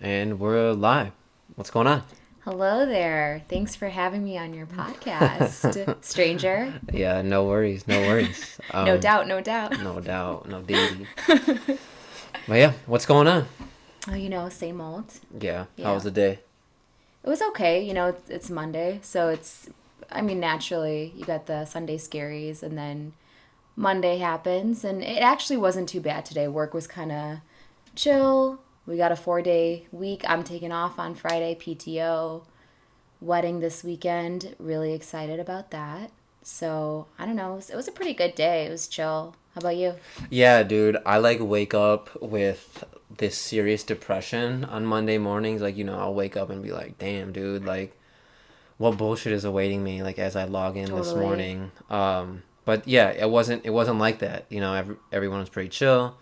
And we're live. What's going on? Hello there. Thanks for having me on your podcast, stranger. Yeah, no worries, no worries. No doubt, no doubt. No doubt, no deity. But yeah, what's going on? Oh, same old. Yeah, how Yeah. was the day? It was okay. It's Monday, so naturally, you got the Sunday scaries, and then Monday happens, and it actually wasn't too bad today. Work was kind of chill. We got a 4-day week. I'm taking off on Friday, PTO. Wedding this weekend. Really excited about that. So, I don't know. It was a pretty good day. It was chill. How about you? Yeah, dude, I like wake up with this serious depression on Monday mornings. Like, I'll wake up and be like, damn, dude, like, what bullshit is awaiting me, like, as I log in this Totally. morning. But yeah, it wasn't like that. Everyone was pretty chill.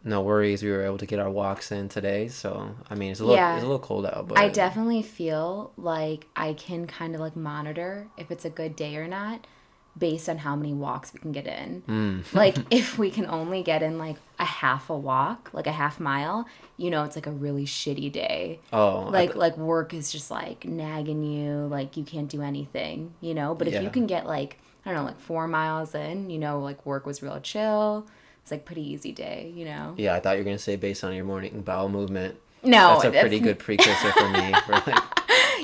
No worries. We were able to get our walks in today. So, I mean, it's Yeah, a little cold out, I but definitely feel like I can kind of like monitor if it's a good day or not based on how many walks we can get in. Like if we can only get in like a half a walk, like a half mile, it's like a really shitty day. oh, Like work is just like nagging you, like you can't do anything. But if you yeah. can get like I don't know, like 4 miles in, like work was real chill. It's like pretty easy day. Yeah, I thought you were gonna say based on your morning bowel movement. No, That's a that's pretty good precursor for me for like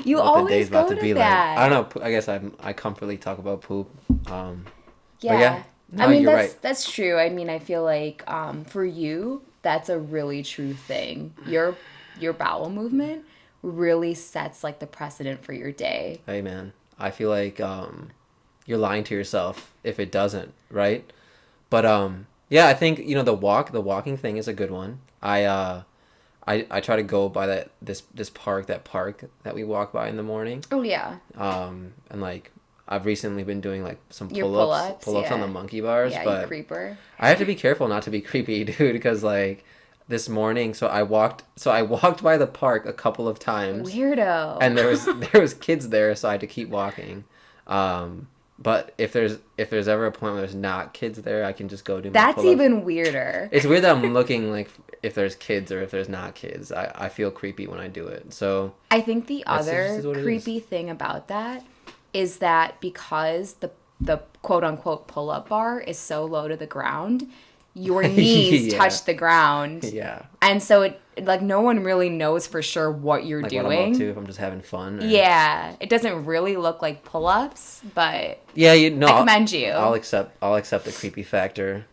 you what the day's always about go to to be like. I that. don't know. I guess I comfortably talk about poop. Um, but yeah, Yeah. I no, mean you're that's right. that's true. I mean I feel like for you that's a really true thing. Your bowel movement really sets like the precedent for your day. Hey man, I feel like you're lying to yourself if it doesn't, right? But yeah, I think the walking thing is a good one. I try to go by this park that we walk by in the morning. Oh yeah. And like I've recently been doing like some Your pull-ups pull-ups, pull-ups on the yeah. monkey bars, Yeah, you but creeper. I have to be careful not to be creepy, dude, because like this morning, so I walked by the park a couple of times, Weirdo. and there was kids there, so I had to keep walking. But if there's ever a point where there's not kids there, I can just go do my That's pull-ups. even weirder. It's weird that I'm looking like if there's kids or if there's not kids. I feel creepy when I do it. So I think the it just other is what it is. creepy thing about that is that because the quote unquote pull up bar is so low to the ground, your knees Yeah. touch the ground. Yeah. And so it like no one really knows for sure what you're Like what I'm up to, doing. if I'm just having fun or Yeah, it doesn't really look like pull-ups, but yeah, you know, I I'll, commend I'll you. accept I'll accept the creepy factor.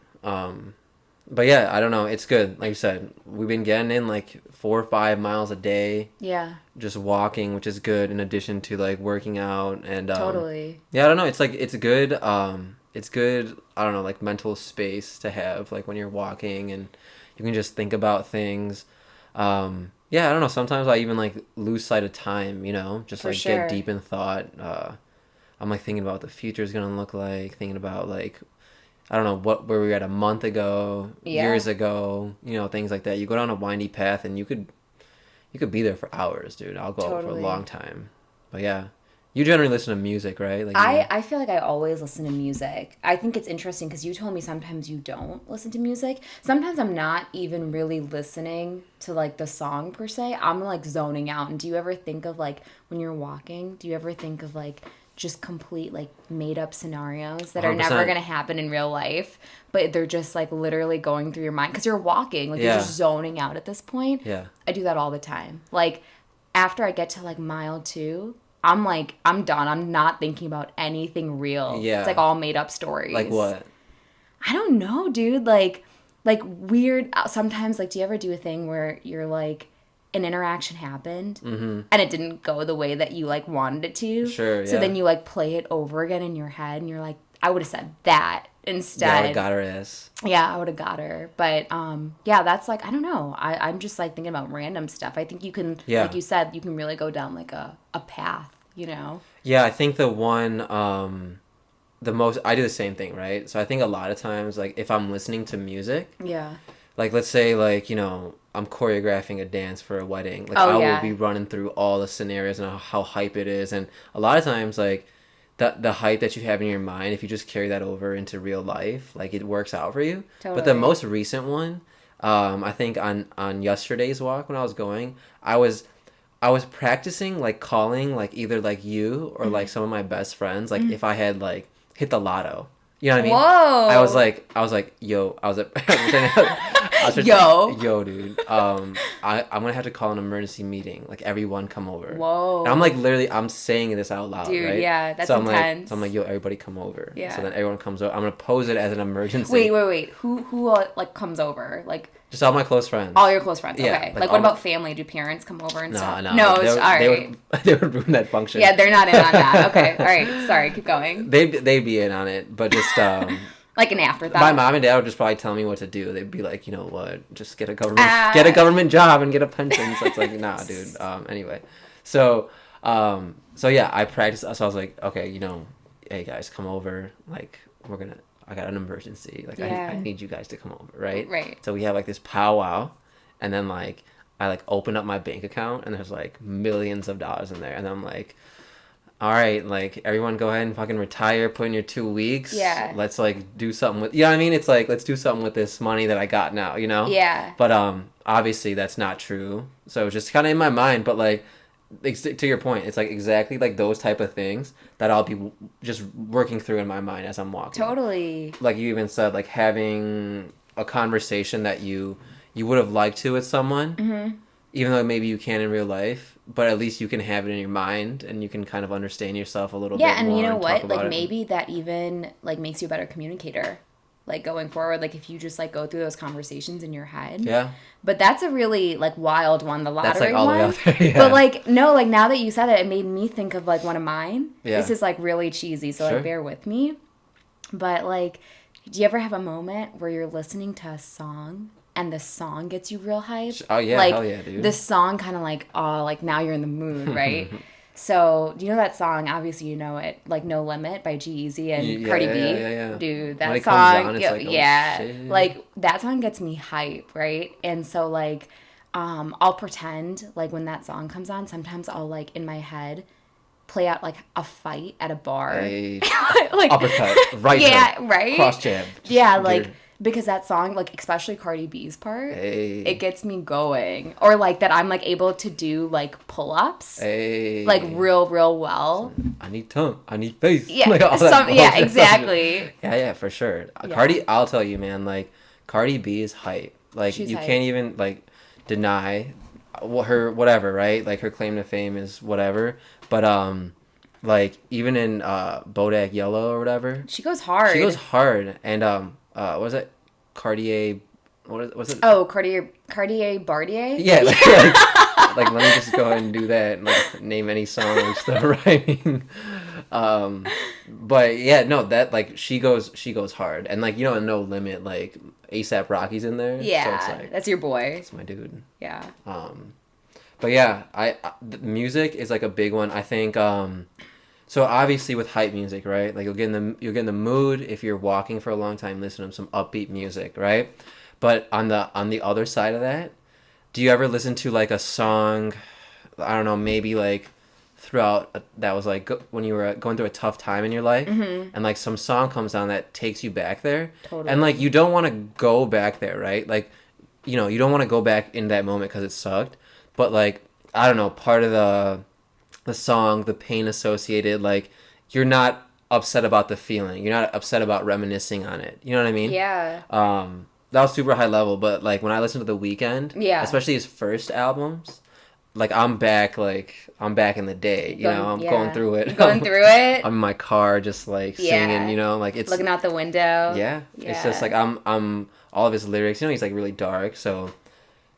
But yeah, I don't know. It's good. Like you said, we've been getting in like 4 or 5 miles a day, Yeah, just walking, which is good. In addition to like working out and totally. yeah, I don't know. It's like it's good. It's good. I don't know, like mental space to have, like when you're walking and you can just think about things. Yeah, I don't know. Sometimes I even like lose sight of time. Just For like get sure. deep in thought. I'm like thinking about what the future is gonna look like. Thinking about like I don't know where we were at a month ago, Yeah, years ago. Things like that. You go down a windy path and you could be there for hours, dude. I'll go out for a long totally. time. But yeah, you generally listen to music, right? Like I you. I feel like I always listen to music. I think it's interesting because you told me sometimes you don't listen to music. Sometimes I'm not even really listening to like the song per se. I'm like zoning out. And do you ever think of like when you're walking, do you ever think of like just complete like made up scenarios that are never 100%. going to happen in real life, but they're just like literally going through your mind because you're walking, like you're Yeah. just zoning out at this point. Yeah. I do that all the time. Like after I get to like mile 2, I'm like, I'm done. I'm not thinking about anything real. It's like Yeah. all made up Like stories. what? I don't know, dude. Like weird. Sometimes, like, do you ever do a thing where you're like, an interaction happened and it didn't go the way that you like wanted it to? Sure. So Yeah. then you like play it over again in your head and you're like, I would have said that Yeah. I would have instead. got her ass. Yeah, I would have got her. But yeah, that's like I don't know. I'm just like thinking about random stuff. I think you can like Yeah. you said, you can really go down like a path. Yeah. I think the one the most I do the same thing, right? So I think a lot of times like if I'm listening to music, Yeah. like let's say like I'm choreographing a dance for a wedding, like Oh I will be yeah. running through all the scenarios and how hype it is, and a lot of times like the hype that you have in your mind, if you just carry that over into real life, like it works out for you. But the Totally. most recent one, I think on yesterday's walk when I was going, I was I was practicing like calling like either like you or like some of my best friends like if I had like hit the lotto. You know what I mean? Whoa. I was like, yo, I was at, I was just, Yo. yo, dude, I'm gonna have to call an emergency meeting. Like everyone come over. And I'm Whoa. like literally, I'm saying this out loud, Dude, right? yeah, that's intense. So I'm like, yo, everybody come over. So Yeah. then everyone comes over. I'm gonna pose it as an emergency. Wait. Who like comes over? Like Just all my close friends. all your close friends. Yeah, Okay. like Like all what my, about family? Do parents come over and no, stuff? no, No, like, it's all they right. would they would ruin that function. Yeah, they're not in on that. Okay. All right. Sorry, keep going. They'd be in on it, but just Like an my afterthought. mom and dad would just probably tell me what to do. They'd be like, you know what, just get Ah. a government job and get a pension. So it's like, nah, dude. Anyway, so so yeah, I practiced. So I was like, okay, you know, hey guys, come over. Like I got an emergency. Like I Yeah. need you guys to come over, right? Right. So we have like this powwow, and then like I like open up my bank account and there's like millions of dollars in there, and I'm like, all right, like everyone go ahead and fucking retire, put in your 2 weeks. Yeah. Let's like do something with, you know what I mean? It's like, let's do something with this money that I got now, you know? Yeah. But obviously that's not true. So it's just kind of in my mind, but like to your point, it's like exactly like those type of things that I'll be just working through in my mind as I'm walking. Totally. Like you even said, like having a conversation that you would have liked to with someone, even though maybe you can in real life, but at least you can have it in your mind and you can kind of understand yourself a little Yeah, bit and more you know and talk what? Like about it. maybe that even like makes you a better communicator. Like going forward, like if you just like go through those conversations in your head. Yeah. But that's a really like wild one, the That's lottery like all the way one. out there. Yeah. But like no, like now that you said it, it made me think of like one of mine. Yeah. This is like really cheesy, so Sure. like bear with me. But like, do you ever have a moment where you're listening to a song and the song gets you real hype? Oh, yeah, like, hell yeah, dude. The song kind of like, oh, like now you're in the mood, right? So, do you know that song? Obviously, you know it, like "No Limit" by G-Eazy and Yeah, Cardi yeah, B. yeah. Dude, When that it comes song, on, it's like, oh, yeah, shit. like that song gets me hype, right? And so, like, I'll pretend like when that song comes on, sometimes I'll like in my head play out like a fight at a bar, A like uppercut, right yeah, hook, right, cross jab. yeah, Just like get because that song, like especially Cardi B's part, Hey. it gets me going, or like that I'm like able to do like pull-ups, Hey. like real well. I need tongue. I need face. Yeah, Like, all that yeah, bullshit. exactly. Yeah, for sure. Yeah. Cardi, I'll tell you, man. Like, Cardi B is hype. Like, She's you hype. can't even like deny her whatever, right? Like her claim to fame is whatever. But like even in Bodak Yellow or whatever, She goes hard. she goes hard. And what was it? Cartier. Was it? Oh, Cartier Bartier. Yeah, like let me just go ahead and do that and like name any song and stuff rhyming. But yeah, no, that like she goes hard, and like you know, in No Limit, like ASAP Rocky's in there. Yeah, so it's like that's your boy. it's my dude. Yeah. But yeah, the music is like a big one. I think. So obviously with hype music, right? Like you'll get in the mood if you're walking for a long time, listen to some upbeat music, right? But on the other side of that, do you ever listen to like a song? I don't know, maybe like throughout that was like when you were going through a tough time in your life, and like some song comes on that takes you back there, Totally. and like you don't want to go back there, right? Like, you know, you don't want to go back in that moment because it sucked, but like I don't know, part of the song, the pain associated, like you're not upset about the feeling, you're not upset about reminiscing on it. You know what I mean? Yeah. That was super high level, but like when I listen to The Weeknd, Yeah. especially his first albums, like I'm back in the day, you know, I'm going through it. Going through it. I'm in my car just like singing, you know, like it's looking out the window. yeah. It's just like I'm all of his lyrics, you know, he's like really dark, so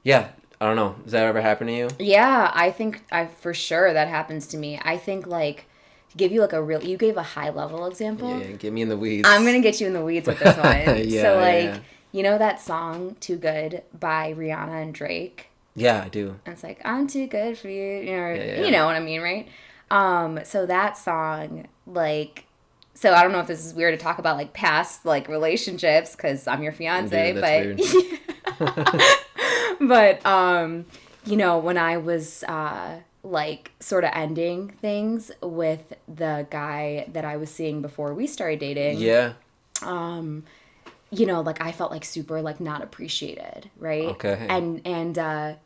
yeah, I don't know. Does that ever happen to you? Yeah, I think for sure that happens to me. I think like to give you like you gave a high level example. Yeah, get me in the weeds. I'm gonna get you in the weeds with this one. Yeah, so like yeah. you know that song "Too Good" by Rihanna and Drake. Yeah, I do. And it's like I'm too good for you. You know, Yeah. you know what I mean, right? So that song like. So I don't know if this is weird to talk about like past like relationships because I'm your fiance, Dude, that's but but you know when I was like sort of ending things with the guy that I was seeing before we started dating. Yeah. you know, like I felt like super like not appreciated, right? Okay. And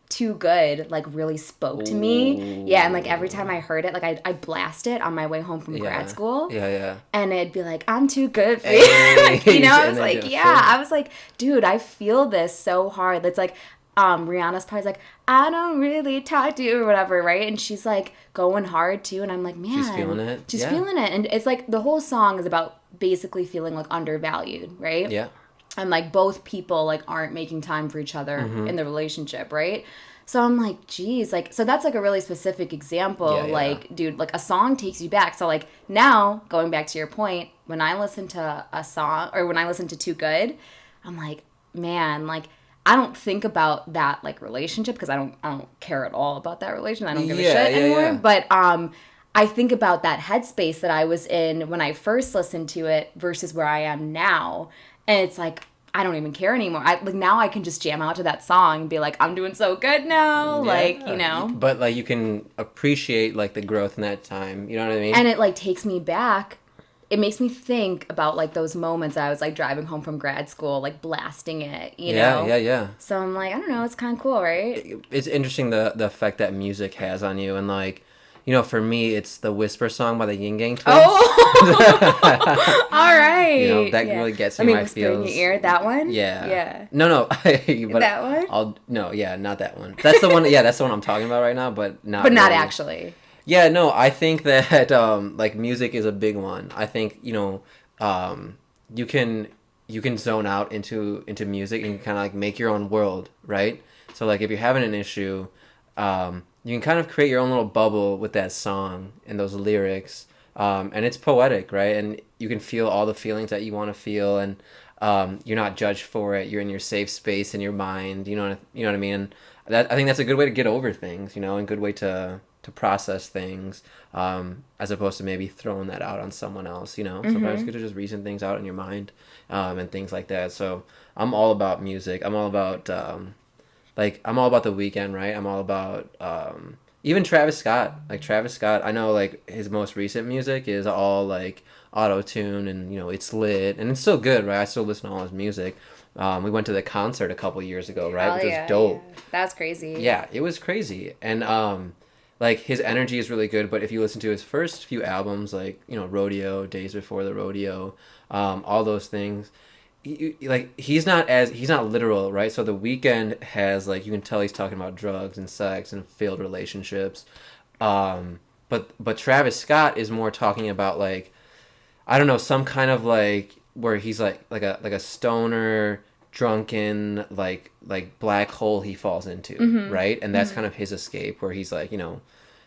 Too Good like really spoke to me. Yeah, and like every time Ooh. I heard it, like I blast it on my way home from grad Yeah. school. Yeah, yeah. And it'd be like, I'm too good for you. Hey, Like, you know, I and was then like, you yeah. feel I it. was like, dude, I feel this so hard. It's like Rihanna's part is like, I don't really talk to you or whatever, right? And she's like going hard too. And I'm like, She's feeling man, it. she's Yeah. feeling it. And it's like the whole song is about basically feeling like undervalued, right? Yeah. And like both people like aren't making time for each other Mm-hmm. in the relationship, right? So I'm like, geez, like, so that's like a really specific Yeah, example. yeah. Like, dude, like a song takes you back. So like now, going back to your point, when I listen to a song or when I listen to Too Good, I'm like, man, like I don't think about that like relationship because I don't care at all about that relationship. I don't give a Yeah, shit yeah, anymore. yeah. But I think about that headspace that I was in when I first listened to it versus where I am now. And it's like, I don't even care anymore. I like now I can just jam out to that song and be like, I'm doing so good now. Like, you Yeah. know. But like you can appreciate like the growth in that time. You know what I mean? And it like takes me back. It makes me think about like those moments I was like driving home from grad school, like blasting it, you Yeah, know? yeah, yeah. So I'm like, I don't know, it's kind of cool, right? It's interesting the effect that music has on you, and like, you know, for me, it's the Whisper song by the Yin Yang Twins. Oh, all You know, right. that Yeah. really gets Let me me my whisper in your feels. ear. That one? Yeah. Yeah. No, no, but That one? I'll no, yeah, not that one. That's the one. Yeah, that's the one I'm talking about right now, but not But not really. actually. Yeah, no, I think that like music is a big one. I think, you know, um you can zone out into music and kind of like make your own world, right? So like if you're having an issue, you can kind of create your own little bubble with that song and those lyrics. And it's poetic, right? And you can feel all the feelings that you want to feel, and you're not judged for it. You're in your safe space in your mind. You know what I mean? And that I think that's a good way to get over things, you know, and a good way to process things, as opposed to maybe throwing that out on someone else. You know, sometimes it's good to just reason things out in your mind, and things like that. So I'm all about music. I'm all about like I'm all about the weekend, right? I'm all about even Travis Scott. Like Travis Scott, I know like his most recent music is all like auto tune, and you know it's lit and it's still good, right? I still listen to all his music. We went to the concert a couple years ago, right? Hell Which was yeah, yeah. dope. That's crazy. Yeah, it was crazy. And like his energy is really good, but if you listen to his first few albums, like, you know, Rodeo, Days Before the Rodeo, all those things, like he's not literal, right? So the weekend has like, you can tell he's talking about drugs and sex and failed relationships. But Travis Scott is more talking about like, I don't know, some kind of like where he's like a stoner, drunken, like black hole he falls into, right? And that's kind of his escape, where he's like, you know,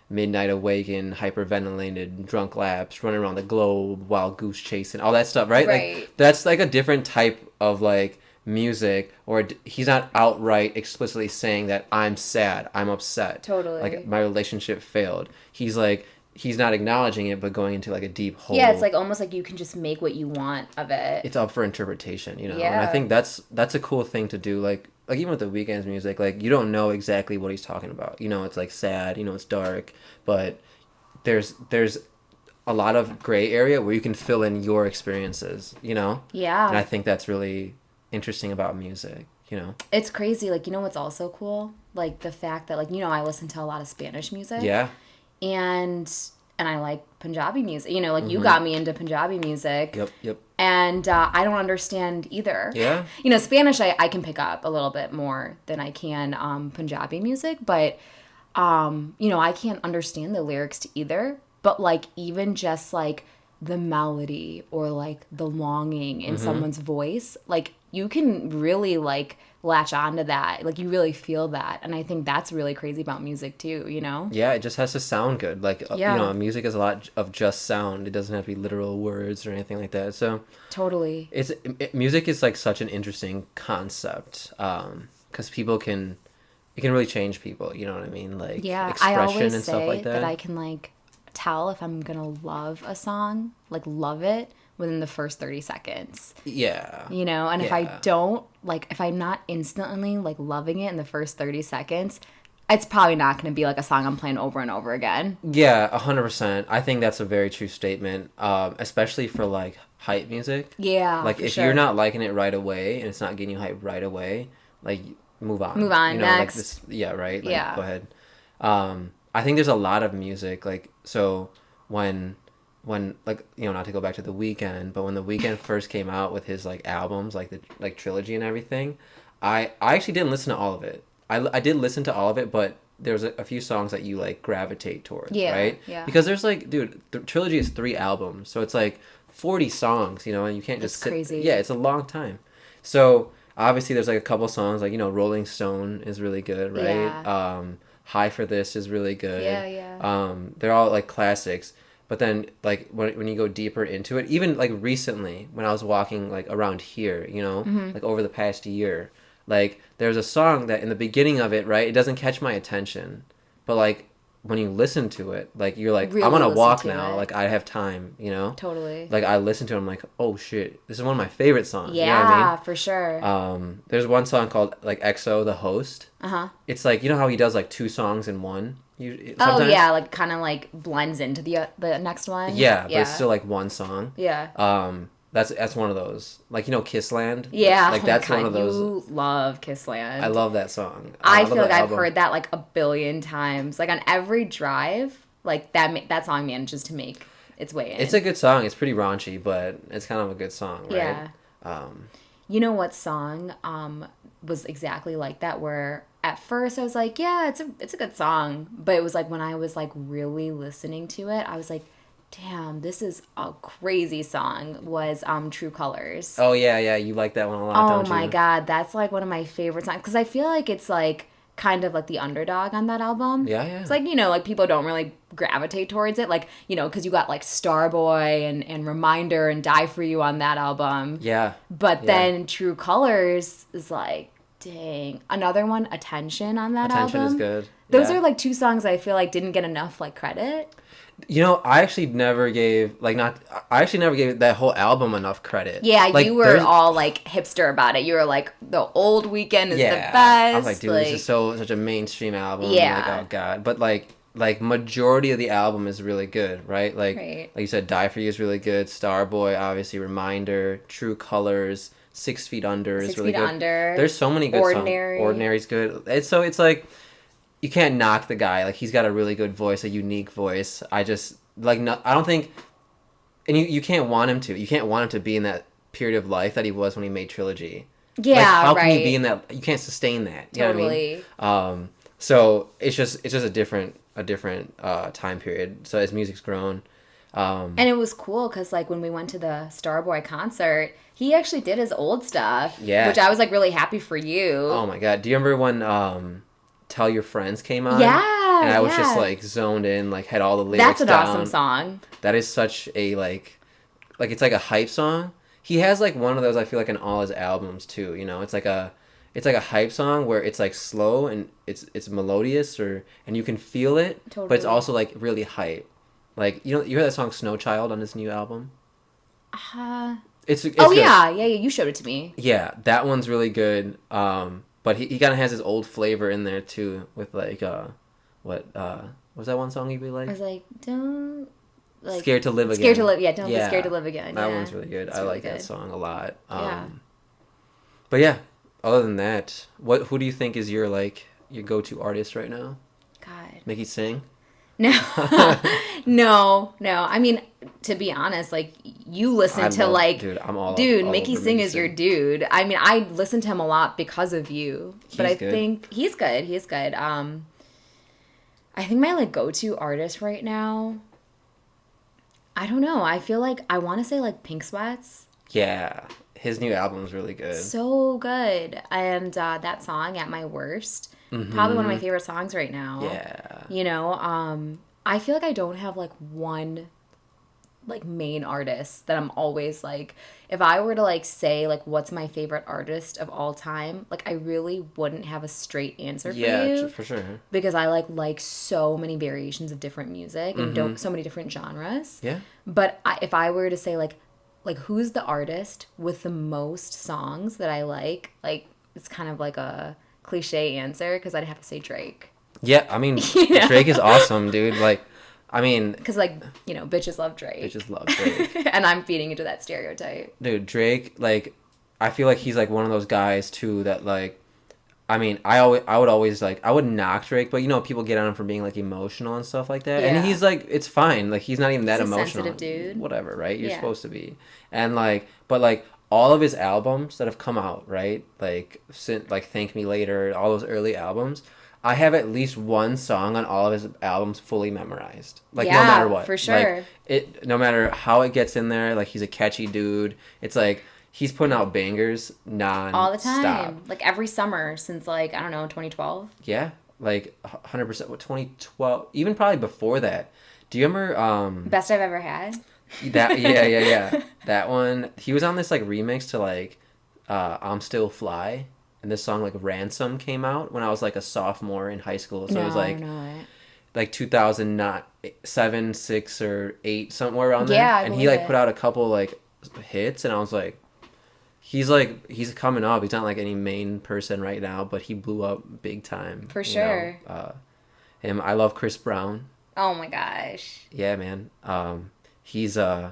midnight awakened, hyperventilated, drunk laps, running around the globe, wild goose chasing, all that stuff, right? Right. Like that's like a different type of like music, or he's not outright explicitly saying that I'm sad, I'm upset, Totally. like my relationship failed. He's like, he's not acknowledging it, but going into like a deep hole. Yeah, it's like almost like you can just make what you want of it. It's up for interpretation, you know. And I Yeah. think that's a cool thing to do. Like even with the Weeknd's music, like you don't know exactly what he's talking about. You know, it's like sad, you know, it's dark, but there's a lot of gray area where you can fill in your experiences, you know. Yeah. And I think that's really interesting about music, you know. It's crazy. Like, you know what's also cool? Like the fact that, like, you know, I listen to a lot of Spanish music. Yeah. And I like Punjabi music. You know, like you got me into Punjabi music. Yep. Yep. And I don't understand either. Yeah. You know, Spanish I can pick up a little bit more than I can Punjabi music, but you know, I can't understand the lyrics to either. But like even just like the melody or like the longing in someone's voice, like you can really like latch onto that. Like you really feel that. And I think that's really crazy about music too, you know? Yeah, it just has to sound good. Like, Yeah. you know, music is a lot of just sound. It doesn't have to be literal words or anything like that. So Totally. music is like such an interesting concept, because it can really change people. You know what I mean? Like Yeah, I expression always and say stuff like that. I can like tell if I'm gonna love a song, like love it within the first 30 seconds. Yeah. You know, and if I Yeah. don't, like if I'm not instantly like loving it in the first 30 seconds, it's probably not gonna be like a song I'm playing over and over again. Yeah, 100%. I think that's a very true statement, especially for like hype music. Yeah, Like for if you're sure. not liking it right away and it's not getting you hype right away, like move on. Move on. You know, like Next. this. Yeah, right. Like go Yeah. ahead. I think there's a lot of music like so when like not to go back to the weekend, but when the weekend first came out with his like albums like the like trilogy and everything, I actually didn't listen to all of it. I did listen to all of it, but there's a few songs that you like gravitate towards, Yeah. right? Yeah. Because there's like, dude, the trilogy is 3 albums, so it's like 40 songs, and you can't It's just sit. crazy. Yeah, it's a long time. So obviously there's like a couple songs like Rolling Stone is really good, right? Yeah. High for This is really Yeah. good. Yeah. They're all like classics. But then like when you go deeper into it, even like recently when I was walking like around here, Mm-hmm. like over the past year, like there's a song that in the beginning of it, right, it doesn't catch my attention, but like when you listen to it, like you're like, I'm on Really a listen walk to now, it. like I have time. Totally. Like I listen to it, I'm like, oh shit, this is one of my favorite songs. You know what I Yeah, mean? for sure. There's one song called like EXO, the host. Uh-huh. It's like how he does like 2 songs in one. Oh Sometimes. yeah, like kind of like blends into the next one. Yeah, but it's Yeah. still like one song. Yeah. That's one of those. Like Kissland. Yeah. Like Oh my that's one God, of those. you love Kissland. I love that song. I love feel like that I've album. heard that like a billion times. Like on every drive, like that song manages to make its way in. It's a good song. It's pretty raunchy, but it's kind of a good song, right? Yeah. Um, You know what song was exactly like that, where at first I was like, yeah, it's a good song, but it was like when I was like really listening to it, I was like, damn, this is a crazy song, was True Colors. oh yeah, you like that one a lot, Oh don't my you? God, that's like one of my favorite songs because I feel like it's like kind of like the underdog on that album. Yeah. It's like, like people don't really gravitate towards it. Like, because you got like Starboy and Reminder and Die For You on that album. Yeah. But Yeah. then True Colors is like, dang. Another one, Attention on that Attention album. is good. Those Yeah. are like 2 songs I feel like didn't get enough like credit. I actually never gave I actually never gave that whole album enough credit. Yeah, Like, you were there's- all like hipster about it. You were like, the old Weekend is the best. I was like, dude, like, this is such a mainstream album. Yeah. Like, oh god. But like majority of the album is really good, right? Like Right. like you said, Die For You is really good. Starboy, obviously, Reminder, True Colors, 6 Feet Under is 6 really Feet good. Under. There's so many good Ordinary. songs. Ordinary's good. It's like you can't knock the guy. Like he's got a really good voice, a unique voice. I just like no, I don't think, and you can't want him to. You can't want him to be in that period of life that he was when he made Trilogy. Yeah, like, how right. can you be in that? You can't sustain that. You Totally. know what I mean? So it's just a different time period. So as music's grown, And it was cool because, like, when we went to the Starboy concert, he actually did his old stuff. Yeah. Which I was, like, really happy for you. oh my god, do you remember when Tell Your Friends came on? Yeah, and I was yeah. just like zoned in, like had all the lyrics That's an down. awesome song. That is such a like it's like a hype song. He has like one of those I feel like in all his albums too. It's like a hype song where it's like slow and it's melodious and you can feel it, but it's Totally. also like really hype. Like you hear that song Snow Child on his new album? It's Oh, good. yeah. You showed it to me. Yeah, that one's really good. But he kind of has his old flavor in there too with like what was that one song you really I like? was like, don't... Like, Scared to Live Again. Scared to Live... Yeah, don't be scared to live again. That Yeah. one's really good. It's I really like that good. song a lot. Yeah. But yeah, other than that, who do you think is your go-to artist right now? God. Make you sing? No. No. I mean, to be honest, like, you listen to, like... Dude, I'm all Dude, all Mickey over Sing Mickey is your dude. I mean, I listen to him a lot because of you. But He's I good. think he's good. He's good. I think my like go-to artist right now, I don't know. I feel like I want to say like Pink Sweats. Yeah, his new album's really good. So good. And that song At My Worst, probably one of my favorite songs right now. Yeah. I feel like I don't have like one like main artist that I'm always like, if I were to like say like what's my favorite artist of all time, like I really wouldn't have a straight answer for you. For sure. Because I like so many variations of different music and don't so many different genres. Yeah. But if I were to say like who's the artist with the most songs that I like it's kind of like a cliche answer because I'd have to say Drake. Yeah, I mean Yeah. Drake is awesome, dude. Like I mean, Because, like, you know, bitches love Drake. bitches love Drake. And I'm feeding into that stereotype. Dude, Drake, like, I feel like he's like one of those guys too that like, I mean, I would always like, I would knock Drake, but you know, people get on him for being like emotional and stuff like that, and Yeah. he's like, it's fine, like he's not even that He's a emotional, sensitive dude. whatever, right? You're Yeah. supposed to be, and like, but like all of his albums that have come out, right? Like, since like Thank Me Later, all those early albums. I have at least one song on all of his albums fully memorized. Like no Yeah, matter what. for sure. Like it no matter how it gets in there, like he's a catchy dude. It's like he's putting out bangers non All the time. Like, every summer since, like, I don't know, 2012. Yeah. Like 100% what 2012, even probably before that. Do you remember Best I've ever had. that yeah. That one, he was on this like remix to like I'm Still Fly. And this song like Ransom came out when I was like a sophomore in high school. So No, it was I like don't know it. like 2007, 6 or 8 somewhere around there. Yeah, I and he believe like it. put out a couple like hits and I was like he's coming up. He's not like any main person right now, but he blew up big time. For you sure. know? Him, I love Chris Brown. Oh my gosh. Yeah, man. He's got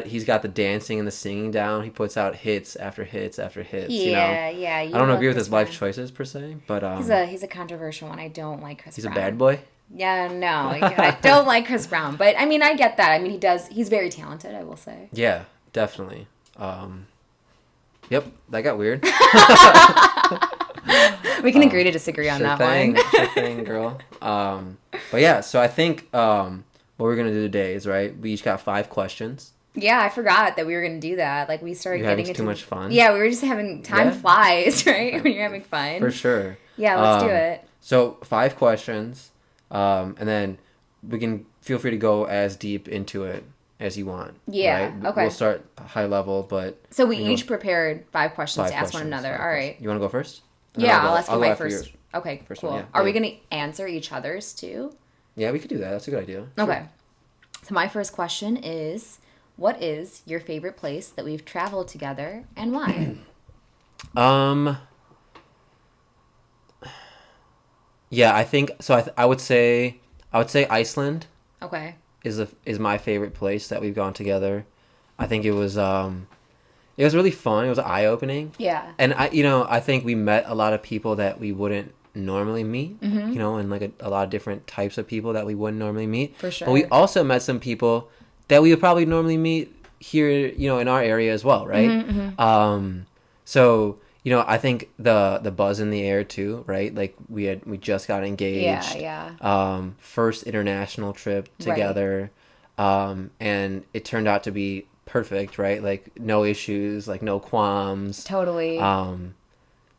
the dancing and the singing down. He puts out hits after hits after hits. Yeah, you know? yeah. I don't agree with his life choices per se, but He's a controversial one. I don't like Chris he's Brown. a bad boy. Yeah, no. I don't like Chris Brown. But, I mean, I get that. I mean, he's very talented, I will say. Yeah, definitely. Yep, that got weird. We can agree to disagree on that one. Sure thing, girl. But yeah, so I think what we're gonna do today is, right, we each got 5 questions. Yeah, I forgot that we were going to do that. Like, we started You're getting having into... too much fun? Yeah, we were just having... Time Yeah. flies, right? When you're having fun. For sure. Yeah, let's do it. So 5 questions, and then we can feel free to go as deep into it as you want. Yeah, right? okay. We'll start high level, but So we each prepared 5 questions 5 to ask one questions, another. 5 All right. questions. You want to go first? And then Yeah, I'll ask you go my after first. yours. Okay, First cool. one, yeah. Are we Yeah. going to answer each other's too? Yeah, we could do that. That's a good idea. Sure. Okay. So my first question is, what is your favorite place that we've traveled together and why? Yeah, I think so. I would say Iceland Okay. is my favorite place that we've gone together. I think it was really fun. It was eye opening. Yeah. And I think we met a lot of people that we wouldn't normally meet. Mm-hmm. You know, and like a lot of different types of people that we wouldn't normally meet. For sure. But we also met some people that we would probably normally meet here, you know, in our area as well, right? Mm-hmm. So, you know, I think the buzz in the air too, right? Like we just got engaged. Yeah. First international trip together. And it turned out to be perfect, right? Like no issues, like no qualms. Totally.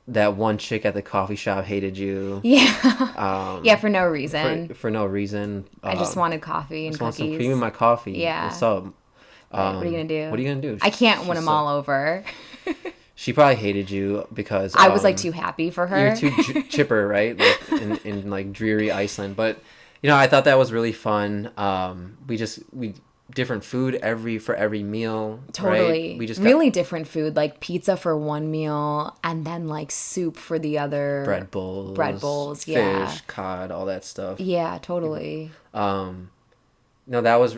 That one chick at the coffee shop hated you. Yeah. Yeah, for no reason. For no reason. I just wanted coffee and just want cookies. some cream in my coffee. Yeah. What's up? Right, what are you going to do? What are you going to do? I can't win them all over. She probably hated you because I was like too happy for her. You're too chipper, right? Like in like dreary Iceland. But you know, I thought that was really fun. We different food for every meal. Totally. Right? We just really different food, like pizza for one meal and then like soup for the other. bread bowls, yeah. fish, cod, all that stuff. Yeah, totally. No, that was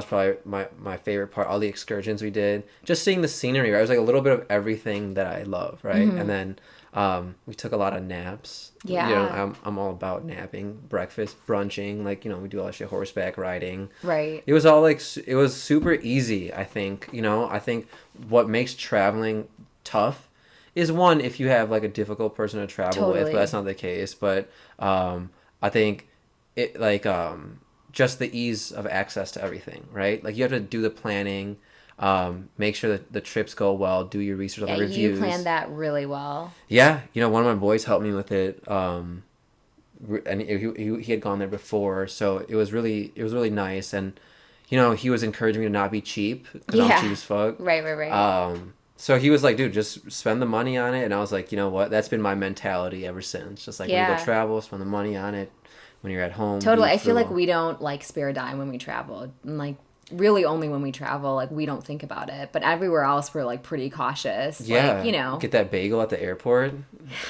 probably my favorite part. All the excursions we did, just seeing the scenery. Right? It was like a little bit of everything that I love, right? Mm-hmm. And then we took a lot of naps. Yeah. You know, I'm all about napping, breakfast, brunching. Like, you know, we do all that shit, horseback riding. Right. It was all like it was super easy. I think, you know, I think what makes traveling tough is one, if you have like a difficult person to travel with, but that's not the case. But I think it like just the ease of access to everything, right? Like you have to do the planning, make sure that the trips go well, do your research on the reviews. You planned that really well. Yeah, you know, one of my boys helped me with it, and he had gone there before, so it was really nice, and you know, he was encouraging me to not be cheap because I'm cheap as fuck. Right. So he was like, dude, just spend the money on it, and I was like, you know what? That's been my mentality ever since. Just like when you go travel, spend the money on it. When you're at home, totally. I feel like we don't like spare a dime when we travel. And, like really only when we travel, like we don't think about it. But everywhere else, we're like pretty cautious. Yeah, like, you know, get that bagel at the airport.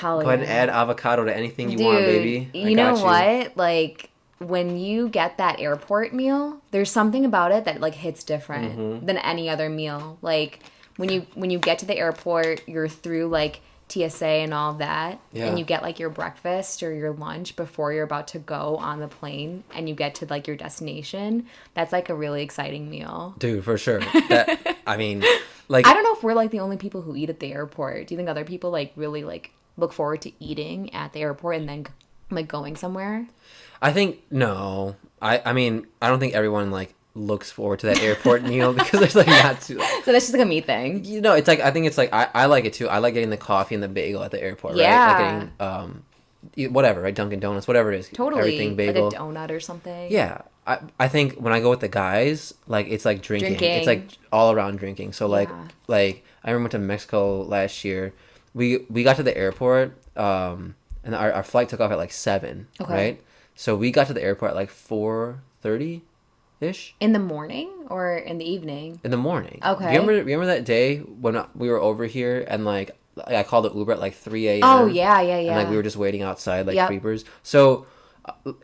Hell Go ahead and add avocado to anything you Dude, want, baby. You know what? Like when you get that airport meal, there's something about it that like hits different Mm-hmm. than any other meal. Like when you get to the airport, you're through like TSA and all of that, and Yeah. you get like your breakfast or your lunch before you're about to go on the plane and you get to like your destination. That's like a really exciting meal. Dude, for sure. That I mean, like I don't know if we're like the only people who eat at the airport. Do you think other people like really like look forward to eating at the airport and then like going somewhere? I think no. I mean, I don't think everyone like looks forward to that airport meal because there's like not too So that's just like a me thing. you know, it's like I think it's like I like it too. I like getting the coffee and the bagel at the airport, right? Like Yeah, getting whatever, right? Dunkin' Donuts, whatever it is. totally. Everything Like a bagel. donut or something. Yeah. I think when I go with the guys, like it's like drinking. It's like Drinking. all around drinking. So Yeah. like I remember to Mexico last year. We got to the airport, and our flight took off at like 7, Okay. right? So we got to the airport at like 4:30 ish In the morning or in the evening? in the morning. Okay. Do you remember that day when we were over here and like I called the Uber at like 3 a.m. Oh yeah, yeah, and like we yeah. were just waiting outside like Yep. creepers. So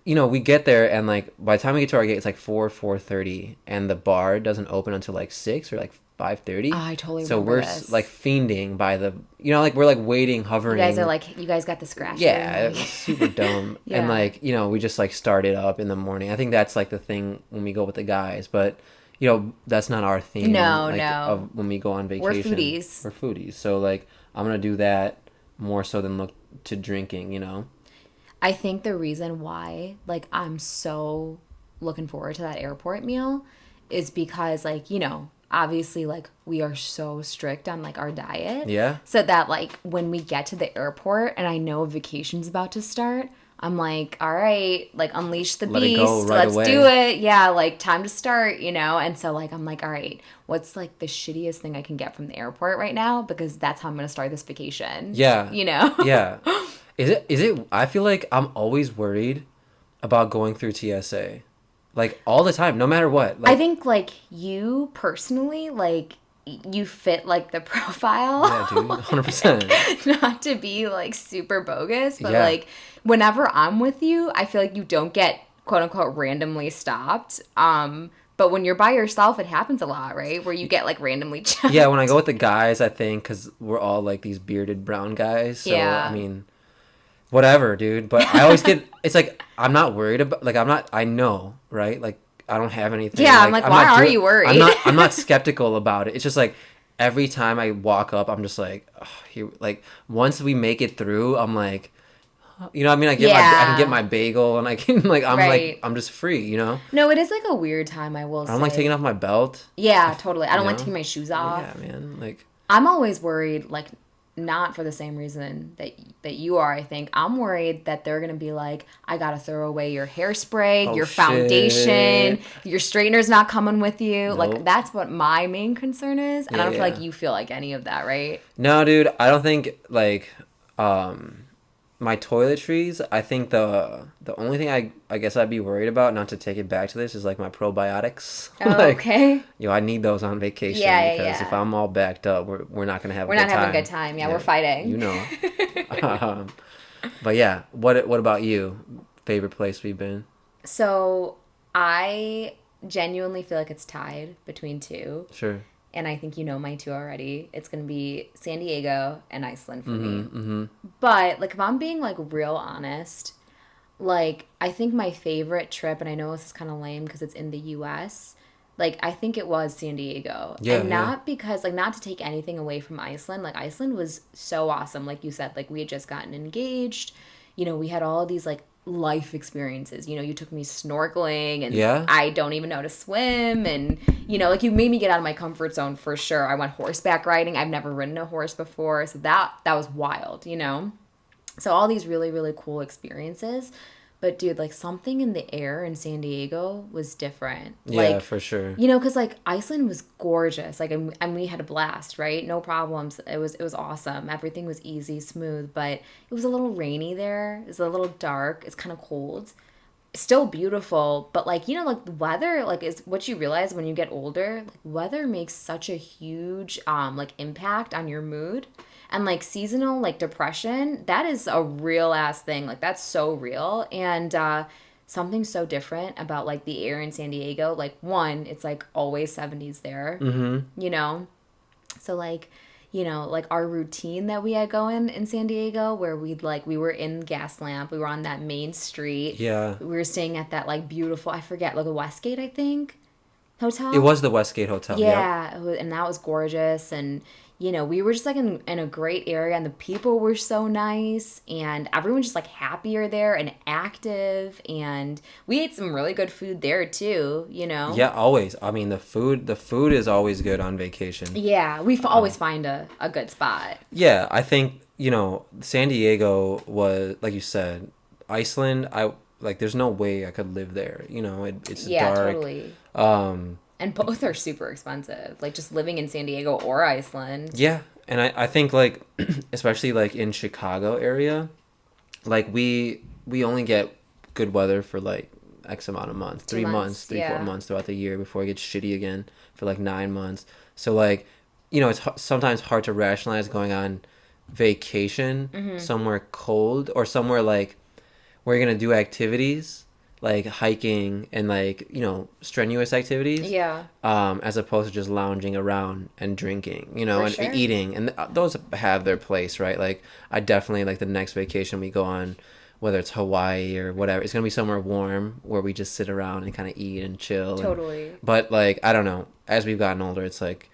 you know, we get there and like by the time we get to our gate it's like 4:30 and the bar doesn't open until like 6 or like 5:30. Oh, I totally So remember we're this. like fiending by the you know like we're like waiting You hovering. guys are like, you guys got the scratcher. Yeah, it was super dumb. Yeah. And like, you know, we just like started up in the morning. I think that's like the thing when we go with the guys, but you know, that's not our theme. No, like, no. Of when we go on We're vacation. foodies. We're foodies. So like, I'm gonna do that more so than look to drinking. You know. I think the reason why, like, I'm so looking forward to that airport meal is because, like, you know, obviously, like, we are so strict on, like, our diet. Yeah. So that, like, when we get to the airport and I know vacation's about to start, I'm like, all right, like, unleash the Let it beast. go right Let's away. do it. Yeah, like, time to start, you know? And so, like, I'm like, all right, what's, like, the shittiest thing I can get from the airport right now? Because that's how I'm going to start this vacation. Yeah. You know? Yeah. Is it? I feel like I'm always worried about going through TSA, like all the time, no matter what. I Like, think like you personally, like you fit like the profile. yeah, dude, 100%. Not to be like super bogus, but Yeah. like whenever I'm with you, I feel like you don't get quote unquote randomly stopped. But when you're by yourself, it happens a lot, right? Where you get like randomly checked. Yeah, when I go with the guys, I think because we're all like these bearded brown guys. So Yeah. I mean, whatever, dude. But I always get. It's like I'm not worried about. Like I'm not. I know, right? Like I don't have anything. Yeah, I'm like, why not are you worried? I'm not. I'm not skeptical about it. It's just like every time I walk up, I'm just like, oh, here. Like once we make it through, I'm like, you know, what I mean, I Yeah. can get my bagel, and I can like, I'm Right. like, I'm just free, you know. No, it is like a weird time, I will I say. don't like taking off my belt. Yeah, totally. I don't you like know? taking my shoes off. Yeah, man. Like, I'm always worried, like, not for the same reason that you are, I think. I'm worried that they're going to be like, I got to throw away your hairspray, Oh, your foundation, shit. your straightener's not coming with you. Nope. Like, that's what my main concern is. And I don't feel Yeah. like you feel like any of that, right? no, dude, I don't think like my toiletries. I think the only thing I guess I'd be worried about, not to take it back to this, is like my probiotics. Like, Okay. yo, I need those on vacation Yeah, because yeah. if I'm all backed up, we're not gonna have We're a good not time. having a good time. Yeah, we're fighting. You know. um, but yeah, what about you? Favorite place we've been? So I genuinely feel like it's tied between two. Sure. And I think you know my two already. It's going to be San Diego and Iceland for me. Mm-hmm. But, like, if I'm being, like, real honest, like, I think my favorite trip, and I know this is kind of lame because it's in the U.S., like, I think it was San Diego. Yeah, and not because, like, not to take anything away from Iceland. Like, Iceland was so awesome. Like you said, like, we had just gotten engaged. You know, we had all these, like, life experiences. You know, you took me snorkeling and Yeah. I don't even know how to swim. And, you know, like, you made me get out of my comfort zone for sure. I went horseback riding. I've never ridden a horse before. So that was wild, you know? So all these really, really cool experiences. But dude, like something in the air in San Diego was different. Yeah, Like, for sure. you know, because like Iceland was gorgeous. Like, and we had a blast, right? No problems. It was awesome. Everything was easy, smooth. But it was a little rainy there. It was a little dark. It's kind of cold. Still beautiful, but like, you know, like the weather, like, is what you realize when you get older. Like, weather makes such a huge like impact on your mood. And like seasonal like depression, that is a real ass thing. Like, that's so real. And something so different about like the air in San Diego. Like one, it's like always 70s there, you know? So like, like our routine that we had going in San Diego where we were in Gaslamp, we were on that main street. Yeah. We were staying at that like beautiful, I forget, like a Westgate, I think, It hotel. was the Westgate Hotel. Yep. Yeah, and that was gorgeous. And, we were just like in a great area, and the people were so nice, and everyone just like happier there and active. And we ate some really good food there too. Yeah, always. I mean, the food is always good on vacation. Yeah, always find a good spot. Yeah, I think, San Diego was, like you said, Iceland, I like there's no way I could live there. It's Yeah, dark. totally. Um And both are super expensive. Like just living in San Diego or Iceland. yeah, and I think like especially like in Chicago area, like we only get good weather for like X amount of months, 3 months, 3 4 months throughout the year before it gets shitty again for like 9 months. So like, it's sometimes hard to rationalize going on vacation somewhere cold or somewhere like where you're gonna do activities like hiking and like strenuous activities, Yeah, as opposed to just lounging around and drinking, for and sure. eating, and those have their place, right? Like I definitely like the next vacation we go on, whether it's Hawaii or whatever, it's gonna be somewhere warm where we just sit around and kind of eat and chill. Totally. But like I don't know, as we've gotten older, it's like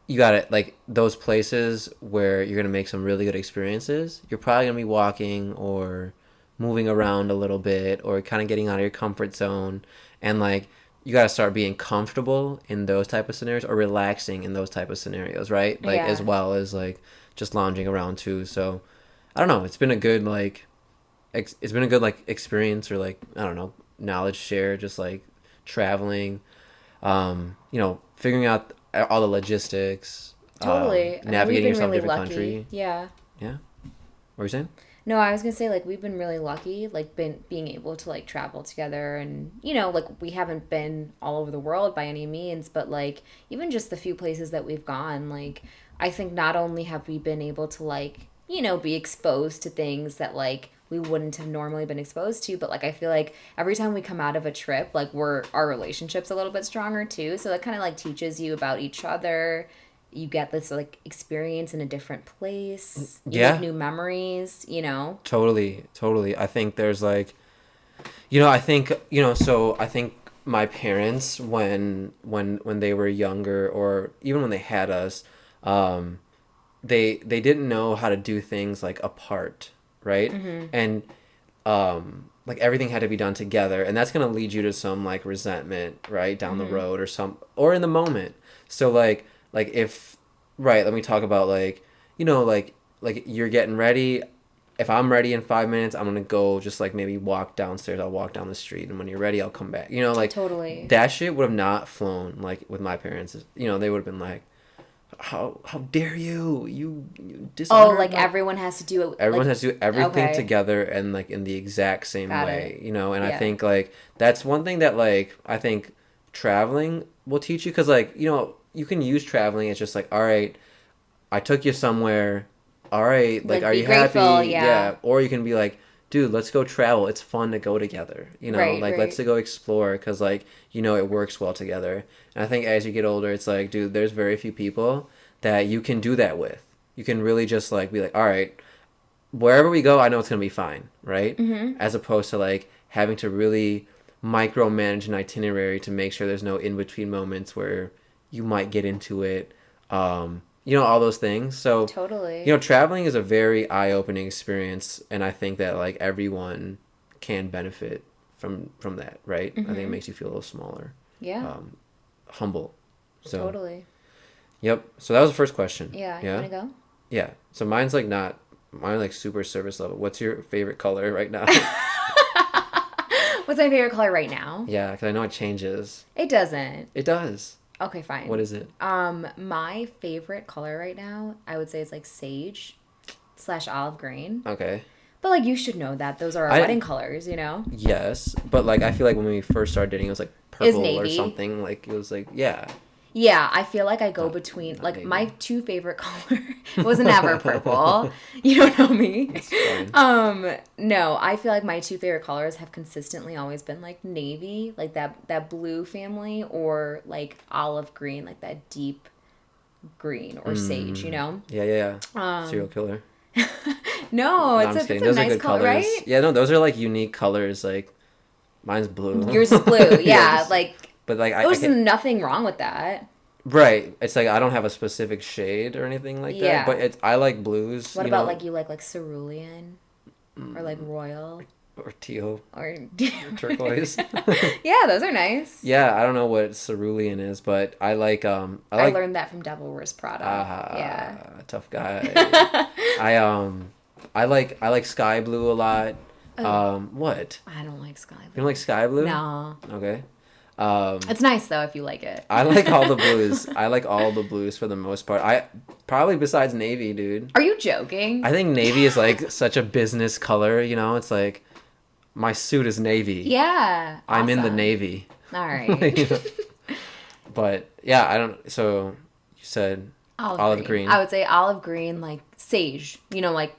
you got it, like those places where you're gonna make some really good experiences. You're probably gonna be walking or moving around a little bit or kind of getting out of your comfort zone, and like you got to start being comfortable in those type of scenarios or relaxing in those type of scenarios, right? Like as Yeah. well as like just lounging around too. So I don't know, it's been a good like it's been a good like experience or like I don't know, knowledge share, just like traveling, figuring out all the logistics, Totally. I mean, we've navigating been yourself in a really different lucky. country. Yeah. Yeah, what were you saying? No, I was gonna say like we've been really lucky, like being able to like travel together, and like we haven't been all over the world by any means, but like even just the few places that we've gone, like I think not only have we been able to like be exposed to things that like we wouldn't have normally been exposed to, but like I feel like every time we come out of a trip, like our relationship's a little bit stronger too, so that kind of like teaches you about each other. You get this like experience in a different place. You make Yeah, new memories. totally, totally. I think there's like, I think, so I think my parents when they were younger or even when they had us, um, they didn't know how to do things like apart, right? And like everything had to be done together, and that's gonna lead you to some like resentment, right, down the road or some or in the moment. So like if right, let me talk about like like you're getting ready. If I'm ready in 5 minutes, I'm gonna go just like maybe walk downstairs. I'll walk down the street, and when you're ready, I'll come back. Like Totally. that shit would have not flown like with my parents. They would have been like, how dare you Oh, dishonor like my. everyone has to do it. Everyone Like, has to do everything okay, together and like in the exact same got way, it. and I Yeah. think like that's one thing that like I think traveling will teach you, because like you can use traveling. It's just like, all right, I took you somewhere. All right, like, Like, are be you grateful. happy? Yeah. Yeah. Or you can be like, dude, let's go travel. It's fun to go together. Right. Like let's Right. go explore, because like it works well together. And I think as you get older, it's like, dude, there's very few people that you can do that with. You can really just like be like, all right, wherever we go, I know it's gonna be fine, right? As opposed to like having to really micromanage an itinerary to make sure there's no in between moments where you might get into it. All those things. So, Totally. traveling is a very eye opening experience, and I think that like everyone can benefit from that, right? I think it makes you feel a little smaller, Yeah. um, humble. So, Totally. yep. So that was the first question. Yeah. You Yeah. want to go? Yeah. So mine's like not mine like super service level. What's your favorite color right now? What's my favorite color right now? Yeah, because I know it changes. It doesn't. It does. Okay, fine. What is it? My favorite color right now, I would say, is like sage / olive green. Okay. But like you should know that those are our I wedding colors. Yes, but like I feel like when we first started dating, it was like Is purple or navy. something. Like it was like yeah. Yeah, I feel like I go Not, between not like my navy. two favorite color was never purple. You don't know me. It's fine. No, I feel like my two favorite colors have consistently always been like navy, like that blue family, or like olive green, like that deep green or sage, you know? Yeah, yeah, yeah. Serial Um killer. no, No, it's I'm just kidding. a Those are nice good color, colors. right? Yeah, no, those are like unique colors. Like mine's blue. Yours is blue. Yeah, Yeah, just like but like I there's can't. nothing wrong with that. Right. It's like I don't have a specific shade or anything like that, but Yeah. it's I like blues, What you about know, like you like cerulean or like royal or teal or or turquoise. yeah, those are nice. Yeah, I don't know what cerulean is, but I I like learned that from Devil Wears Prada. Yeah. tough guy. I I like sky blue a lot. Oh, What? I don't like sky You don't blue. like sky blue? No. Okay. Um It's nice though if you like it. I like all the blues. I like all the blues for the most part. I probably besides navy, dude. Are you joking? I think navy is like such a business color, you know? It's like my suit is navy. Yeah. I'm in the Awesome. navy. All right. You know? But yeah, I don't so you said Olive olive green. I green. would say olive green, like sage. You know, like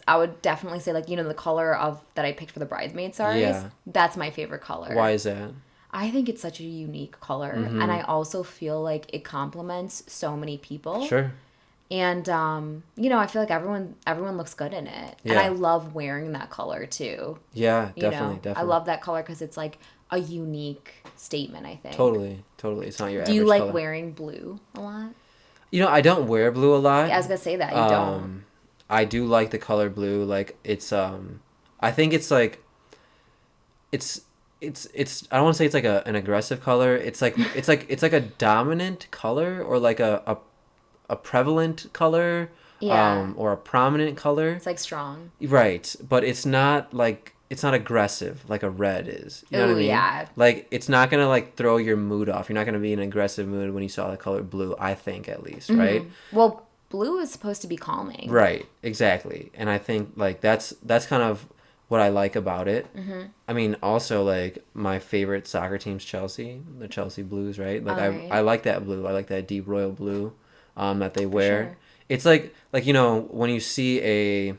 I would definitely say like, you know, the color of that I picked for the bridesmaid saris. Yeah. That's my favorite color. Why is that? I think it's such a unique color, and I also feel like it complements so many people. Sure. And you know, I feel like everyone looks good in it. And I Yeah. love wearing that color too. Yeah, You definitely, know, I definitely. love that color cuz it's like a unique statement, I think. Totally, totally. It's not your Do you average like color. wearing blue a lot? You know, I don't wear blue a lot. Yeah, I was going to say that. You don't. I do like the color blue. Like it's I think it's like it's it's I don't want to say it's like an aggressive color. It's like a dominant color or like a prevalent color Yeah. or a prominent color. It's like strong. Right, but it's not like it's not aggressive like a red is. You know what Oh, I mean? yeah. Like it's not gonna like throw your mood off. You're not gonna be in an aggressive mood when you saw the color blue. I think at least, right? Well, blue is supposed to be calming. Right, exactly. And I think like that's kind of what I like about it. I mean, also like my favorite soccer team's Chelsea, the Chelsea Blues, right? Like All right. I like that blue. I like that deep royal blue that they For wear. sure. It's like you know when you see a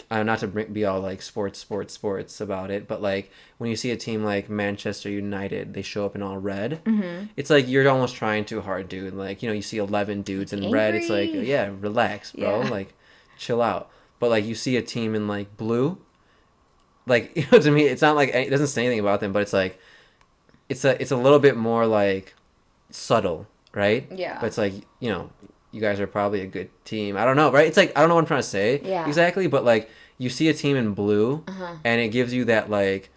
not to be all like sports about it, but like when you see a team like Manchester United, they show up in all red. It's like you're almost trying too hard, dude. Like you know, you see 11 dudes in red. It's like Angry. yeah, relax, bro. Yeah. Like chill out. But like you see a team in like blue, like you know, to me, it's not like it doesn't say anything about them, but it's like it's a little bit more like subtle, right? Yeah. But it's like you know, you guys are probably a good team. I don't know, right? It's like I don't know what I'm trying to say Yeah. exactly, but like you see a team in blue, and it gives you that like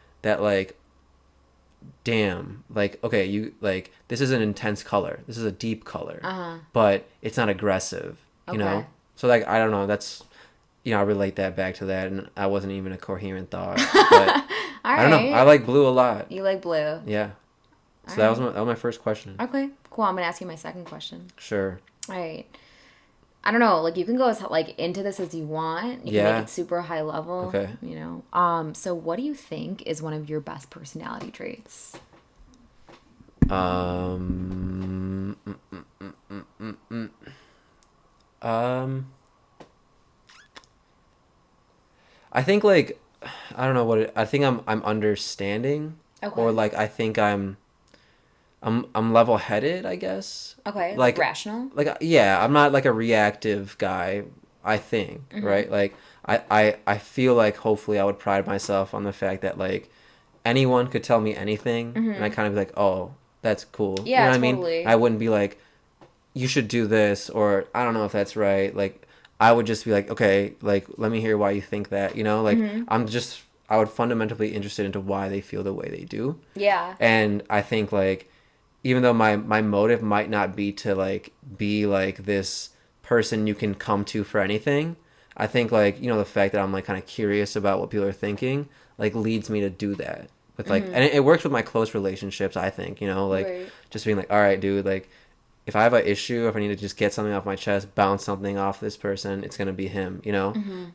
damn like okay you like this is an intense color, this is a deep color, but it's not aggressive, you know. Okay. So like I don't know, that's you know I relate that back to that, and I wasn't even a coherent thought, but All I don't know. I right. like blue a lot. You like blue. Yeah. So All that was my first question. Okay. Cool. I'm going to ask you my second question. Sure. All right. I don't know. Like you can go as like into this as you want. You can Yeah. make it super high level. Okay. You know. So what do you think is one of your best personality traits? Um, mm, mm, mm, mm, mm, mm. Um, I think like I don't know what I think I'm understanding Okay. or like I think I'm level-headed, I guess. Okay. Like Rational. like yeah, I'm not like a reactive guy, I think, right? Like I feel like hopefully I would pride myself on the fact that like anyone could tell me anything and I kind of be like, "Oh, that's cool." You Yeah, know what I totally. mean? I wouldn't be like, "You should do this," or "I don't know if that's right." Like I would just be like, "Okay, like let me hear why you think that," you know? Like I would fundamentally be interested into why they feel the way they do. Yeah. And I think like even though my motive might not be to like be like this person you can come to for anything, I think like you know the fact that I'm like kind of curious about what people are thinking like leads me to do that with like and it works with my close relationships, I think, you know, like Right. just being like, all right dude, like if I have an issue, if I need to just get something off my chest, bounce something off this person, it's gonna be him, you know.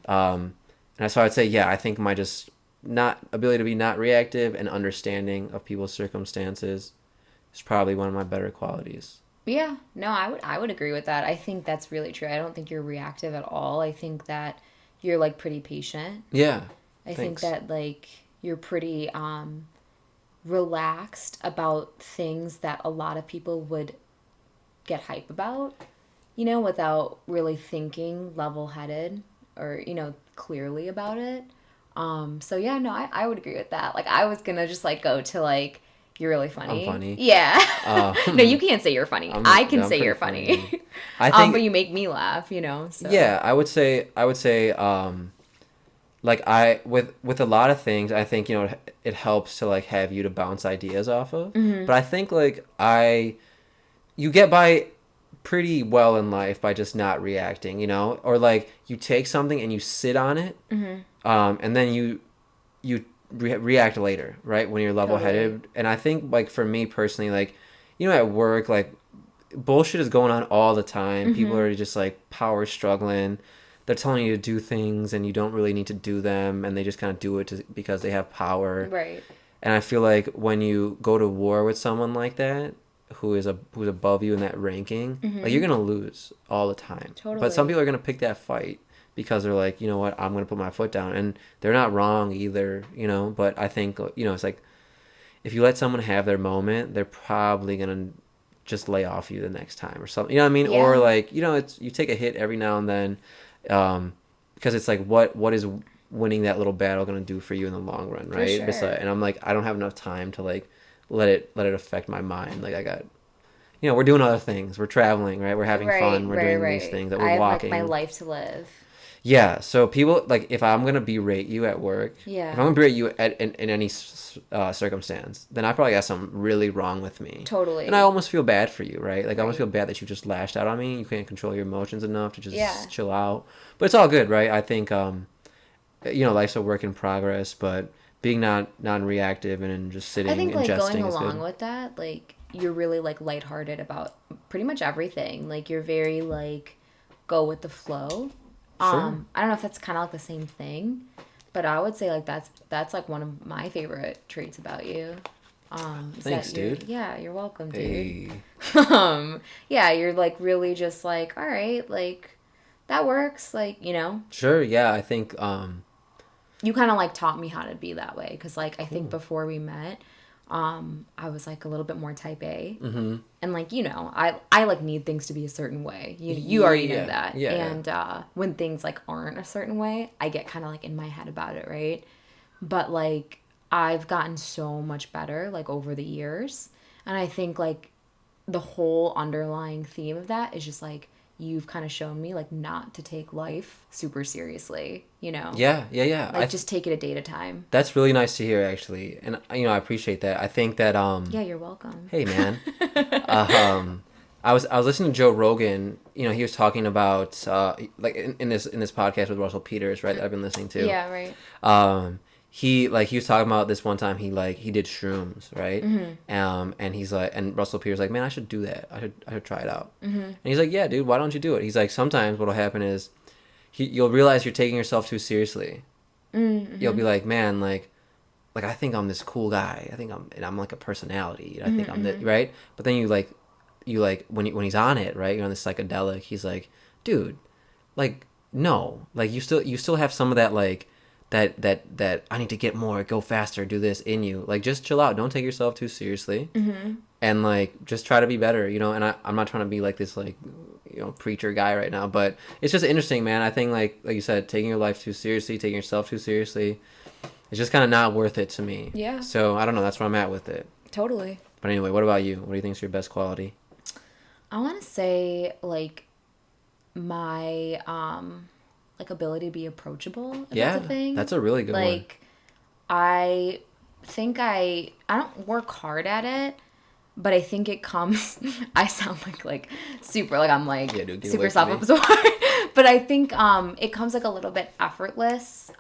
And so I'd say yeah, I think my just not ability to be not reactive and understanding of people's circumstances is probably one of my better qualities. Yeah, no, I would agree with that. I think that's really true. I don't think you're reactive at all. I think that you're like pretty patient. Yeah. I think Thanks. that like you're pretty relaxed about things that a lot of people would get hype about, without really thinking level-headed or, clearly about it. So yeah, no, I would agree with that. Like I was gonna just like go to like you're really I'm funny. funny. Yeah. Uh, No, you can't say you're funny. I can I'm say pretty you're funny. funny. I But think you make me laugh, so yeah, I would say like I with a lot of things, I think, it helps to like have you to bounce ideas off of. mm-hmm. But I think like I you get by pretty well in life by just not reacting, or like you take something and you sit on it, Mm-hmm. and then you react later, right? When you're level Totally. headed. And I think like for me personally, like at work, like bullshit is going on all the time. People Mm-hmm. are just like power struggling. They're telling you to do things and you don't really need to do them, and they just kind of do it because they have power. Right. And I feel like when you go to war with someone like that, who's above you in that ranking, like Mm-hmm. you're gonna lose all the time. But some Totally. people are gonna pick that fight because they're like, you know what, I'm gonna put my foot down, and they're not wrong either, But I think it's like if you let someone have their moment, they're probably gonna just lay off you the next time or something. You know what I mean? Or Yeah, like it's you take a hit every now and then, um, because it's like what is winning that little battle gonna do for you in the long run, for right? sure. And I'm like I don't have enough time to like let it affect my mind. Like I got we're doing other things. We're traveling, right? We're having Right, fun. We're right, doing these right. things that we're I have like my walking. life to live. Yeah, so people like if I'm gonna berate you at work, if I'm Yeah, gonna berate you in any circumstance, then I probably got something really wrong with me, and I totally. almost feel bad for you, right? Like I almost feel Right. bad that you just lashed out on me. You can't control your emotions enough to Yeah. just chill out, but it's all good, right? I think life's a work in progress, but being not non-reactive and just I sitting think like going ingesting is along good. with that, like you're really like lighthearted about pretty much everything. Like you're very like go with the flow. Sure, I don't know if that's kind of like the same thing, but I would say like that's like one of my favorite traits about you. Is thanks, that you're dude. yeah, you're welcome, dude. Hey, Yeah, you're like really just like, all right, like that works, like, sure, yeah. I think you kind of like taught me how to be that way because like I think cool. before we met I was like a little bit more type A, Mm-hmm. and like I like need things to be a certain way. You already know Yeah, that. yeah, yeah. And when things like aren't a certain way, I get kind of like in my head about it, right? But like I've gotten so much better like over the years, and I think like the whole underlying theme of that is just like you've kind of shown me like not to take life super seriously, Yeah, yeah, yeah. like just take it a day at a time. That's really nice to hear, actually, and I appreciate that. I think that Yeah, you're welcome. hey man, I was listening to Joe Rogan. He was talking about like in this podcast with Russell Peters, right? That I've been listening to. Yeah, right. Um, he was talking about this one time he did shrooms, right? Mm-hmm. And he's like, and Russell Peters like, man, I should do that. I should try it out. Mm-hmm. And he's like, yeah, dude, why don't you do it? He's like, sometimes what'll happen is you'll realize you're taking yourself too seriously. You'll Mm-hmm. be like, man, like I think I'm this cool guy. I think I'm like a personality. I think I'm the Mm-hmm. right. But then you like when he's on it, right? You're on this psychedelic. He's like, dude, like no, like you still have some of that like that I need to get more, go faster, do this in you. Like just chill out. Don't take yourself too seriously, Mm-hmm. and like just try to be better. And I'm not trying to be like this like preacher guy right now, but it's just interesting, man. I think like you said, taking your life too seriously, taking yourself too seriously, it's just kind of not worth it to me. Yeah, So I don't know. That's where I'm at with it. totally. But anyway, what about you? What do you think is your best quality? I want to say like my like ability to be approachable, if that's a Yeah, thing. that's a really good one. Like I think I don't work hard at it, but I think it comes I sound like super like I'm Yeah, like dude, get away super from me. self-absorbed, but I think it comes like a little bit effortless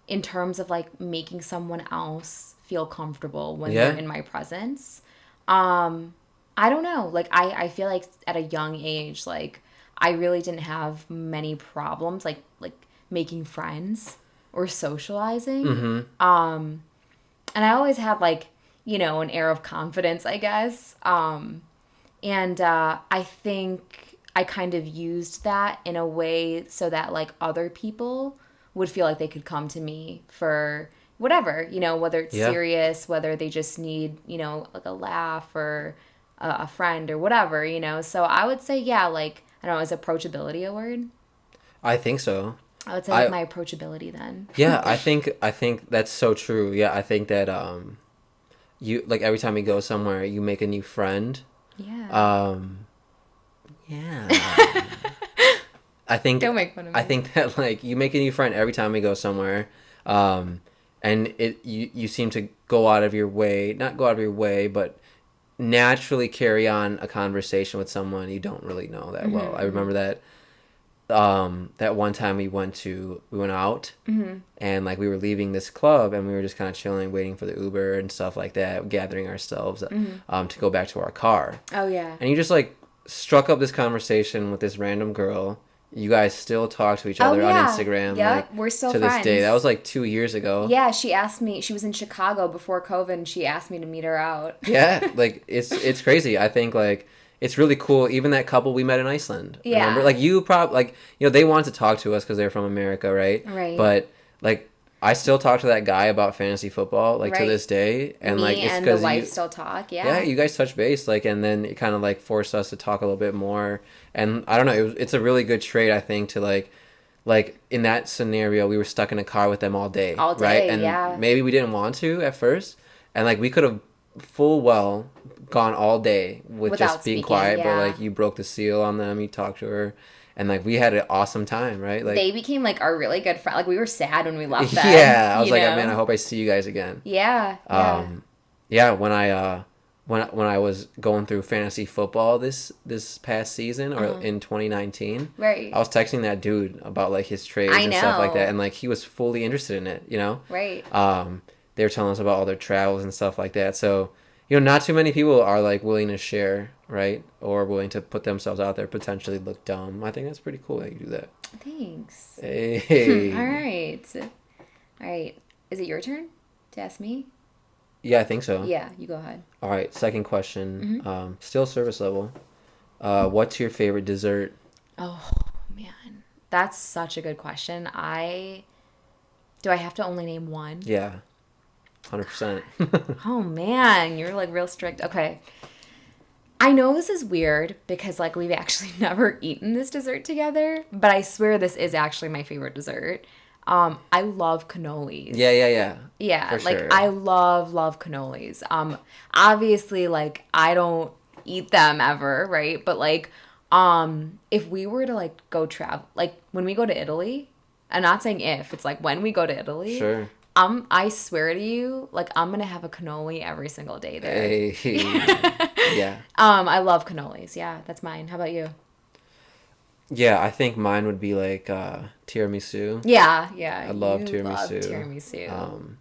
in terms of like making someone else feel comfortable when they're Yeah. in my presence. I don't know. Like I feel like at a young age, like I really didn't have many problems like making friends or socializing. Mm-hmm. And I always had like, an air of confidence, I guess. And I think I kind of used that in a way so that like other people would feel like they could come to me for whatever, whether it's Yeah. serious, whether they just need, like a laugh or a friend or whatever, So I would say, yeah, like, I don't know, is approachability a word? I think so. I would say like I my approachability then. Yeah, I think that's so true. Yeah, I think that you like every time you go somewhere, you make a new friend. Yeah. Um yeah. I think Don't make fun of I me. think that like you make a new friend every time we go somewhere. And you seem to go out of your way, not go out of your way, but naturally carry on a conversation with someone you don't really know that Mm-hmm, well. I mm-hmm, remember that one time we went out, mm-hmm. and like we were leaving this club and we were just kind of chilling, waiting for the Uber and stuff like that, gathering ourselves Mm-hmm. to go back to our car. Oh yeah. And you just like struck up this conversation with this random girl. You guys still talk to each Oh other on yeah. Instagram, like Yep. We're still to this day. That friends. was like 2 years ago. Yeah, she asked me. She was in Chicago before COVID, and she asked me to meet her out. Yeah, like it's crazy. I think like it's really cool. Even that couple we met in Iceland. Remember, Yeah. like you probably like they wanted to talk to us because they're from America, right? Right. But like I still talk to that guy about fantasy football like to Right. this day, and like Me it's and the because wife still talk. yeah, Yeah. you guys touch base, like, and then it kind of like forced us to talk a little bit more. And I don't know, it's a really good trait, I think, to like in that scenario, we were stuck in a car with them all day, All right? day. And Yeah. maybe we didn't want to at first, and like we could have full well gone all day with Without just being speaking. quiet, but Yeah. like you broke the seal on them, you talked to her, and like we had an awesome time, right? Like, They became like our really good friend. Like we were sad when we left them. yeah, I was like, man, I hope I see you guys again. Yeah. Yeah. Um, yeah, when I was going through fantasy football this past season or Uh-huh. in 2019, Right. I was texting that dude about like his trades I and stuff like that, know. and like he was fully interested in it. Right. They were telling us about all their travels and stuff like that. So, not too many people are like willing to share, right? Or willing to put themselves out there, potentially look dumb. I think that's pretty cool that you do that. Thanks. All Hey. right. All right. Is it your turn to ask me? Yeah, I think so. Yeah, you go ahead. All right, second question. Mm-hmm. Still service level. What's your favorite dessert? Oh man, that's such a good question. Do I have to only name one? Yeah, 100%. Oh man, you're like real strict. Okay. I know this is weird because like we've actually never eaten this dessert together, but I swear this is actually my favorite dessert. I love cannolis. Yeah, yeah, yeah. Yeah, For like sure. I love cannolis. Obviously like I don't eat them ever, right? But like if we were to like go travel, like when we go to Italy, I'm not saying if, it's like when we go to Italy, Sure. I swear to you, like I'm going to have a cannoli every single day there. Hey. Yeah. I love cannolis. Yeah, that's mine. How about you? Yeah, I think mine would be like tiramisu. Yeah, yeah. I love You love tiramisu. tiramisu.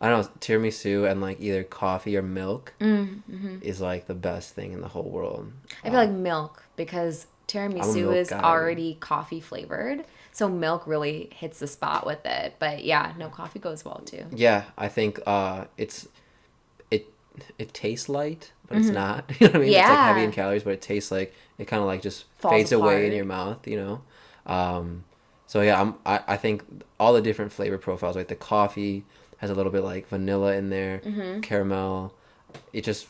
I don't know, tiramisu and like either coffee or milk Mm-hmm. is like the best thing in the whole world. I feel like milk because I'm a tiramisu milk is guy. already coffee flavored. So milk really hits the spot with it. But yeah, no, coffee goes well too. Yeah, I think it it tastes light, but it's not. You know what I mean? It's like heavy in Yeah. calories, but it tastes like it kind of like just Falls fades away in apart. your mouth. So yeah, I think all the different flavor profiles, like the coffee has a little bit like vanilla in there, Mm-hmm. caramel. It just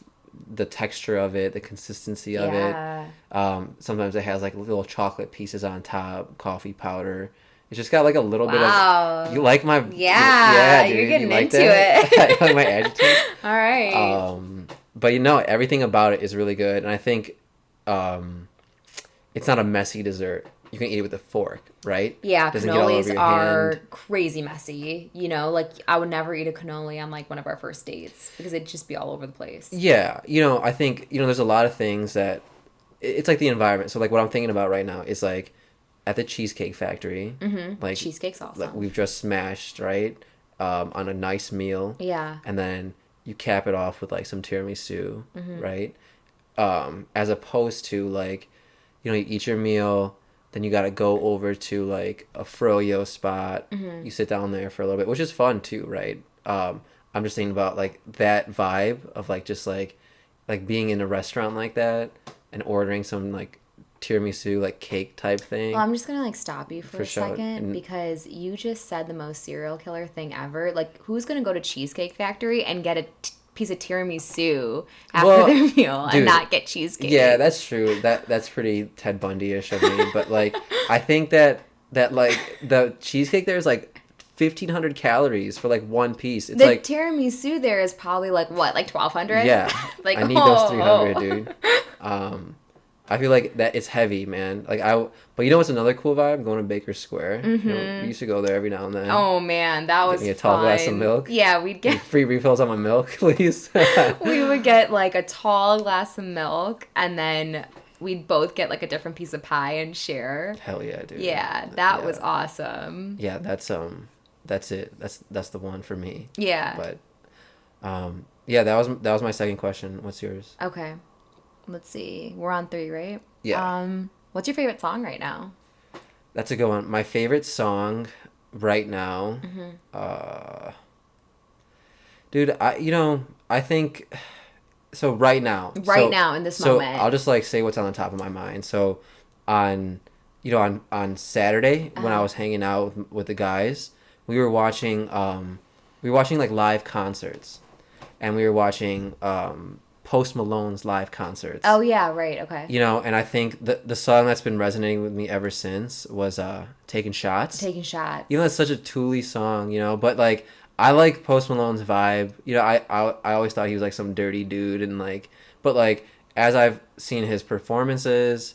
the texture of it, the consistency of it. Yeah. Sometimes it has like little chocolate pieces on top, coffee powder. It's just got like a little bit Wow. of. You like my? Yeah, dude, you're getting you like into that? it. I like my adjective. All right. But everything about it is really good, and I think it's not a messy dessert. You can eat it with a fork, right? Yeah, Doesn't get all over cannolis your are hand. crazy messy. Like I would never eat a cannoli on like one of our first dates because it'd just be all over the place. Yeah, I think there's a lot of things that it's like the environment. So like what I'm thinking about right now is like at the Cheesecake Factory, like Cheesecake's like awesome. we've just smashed right on a nice meal, Yeah. and then you cap it off with like some tiramisu, Mm-hmm. right? As opposed to like you eat your meal, then you got to go over to like a froyo spot. Mm-hmm. You sit down there for a little bit, which is fun too, right? I'm just thinking about like that vibe of like just like being in a restaurant like that and ordering some like tiramisu like cake type Well, thing I'm just gonna like stop you for for a sure. second And because you just said the most serial killer thing ever. Like, who's gonna go to Cheesecake Factory and get a piece of tiramisu after well, their meal and dude, not get yeah, cheesecake? that's true. That's pretty Ted Bundy-ish of me. But like, I think that like the cheesecake there is like 1,500 calories for like one piece. It's The like, tiramisu there is probably like what, like 1,200? yeah, Like, I need those 300, oh. dude. Um, I feel like that it's heavy, man. Like but you know what's another cool vibe? Going to Baker Square. You know, we Mm-hmm. used to go there every now and then. Oh man, that Get was me a tall glass of fun. milk. Yeah, we'd Any get free refills on my milk, please? we would get like a tall glass of milk and then we'd both get like a different piece of pie and share. Hell yeah, dude. Yeah, that was Yeah. awesome. Yeah, that's it. That's the one for me. Yeah. But yeah, that was my second question. What's yours? Okay. Let's see. We're on 3, right? Yeah. What's your favorite song right now? That's a good one. My favorite song right now, Mm-hmm. uh dude, I think so right now. Right now in this So moment. I'll just like say what's on the top of my mind. So on on Saturday when I Uh-huh. was hanging out with the guys, we were watching like live concerts. And we were watching Post Malone's live concerts. Oh yeah, right. Okay. And I think the song that's been resonating with me ever since was Taking Shots. Taking shots. It's such a Thule song, but like I like Post Malone's vibe. I always thought he was like some dirty dude and like, but like as I've seen his performances,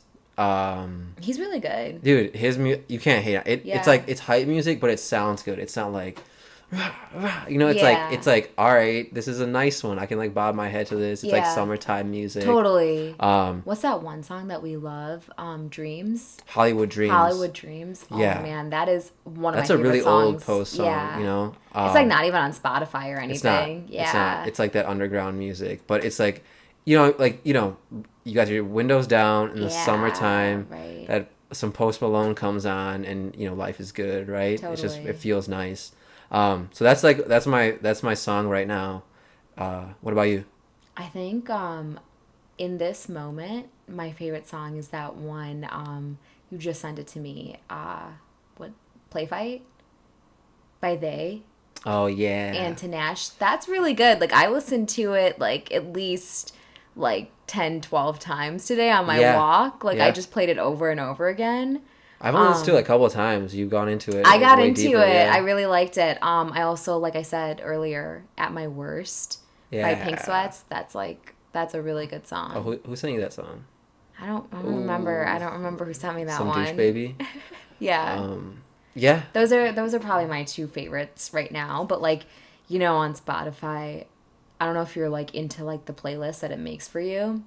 He's really good. dude, you can't hate it. It's Yeah. like it's hype music, but it sounds good. It's not like it's like Yeah. all right, this is a nice one. I can like bob my head to this. It's like Yeah. summertime music. Totally. Um, What's that one song that we love? Dreams. Hollywood Dreams. Hollywood Dreams. Oh Yeah. man, that is one of That's my a favorite really songs. old Post song. Yeah. It's like not even on Spotify or It's not. anything. It's Yeah. not. It's like that underground music, but it's like, you got your windows down in the Yeah, summertime. right. That some Post Malone comes on, and life is good, right? It's just Totally. it feels nice. So that's my song right now. What about you? I think in this moment, my favorite song is that one you just sent it to me. What Play Fight by They Oh yeah. and Tanash. That's really good. Like I listened to it like at least like 10, 12 times today on my Yeah. walk. Like Yeah. I just played it over and over again. I've only listened to it a couple of times. You've gone into it. I like, got way into deeper, it. yeah. I really liked it. I also, like I said earlier, At My Worst by Pink Yeah. Sweats. That's a really good song. Oh, who sent you that song? I don't remember. I don't remember who sent me that Some one. douche baby. Yeah. Yeah. Those are probably my 2 favorites right now, but like, on Spotify, I don't know if you're like into like the playlist that it makes for you.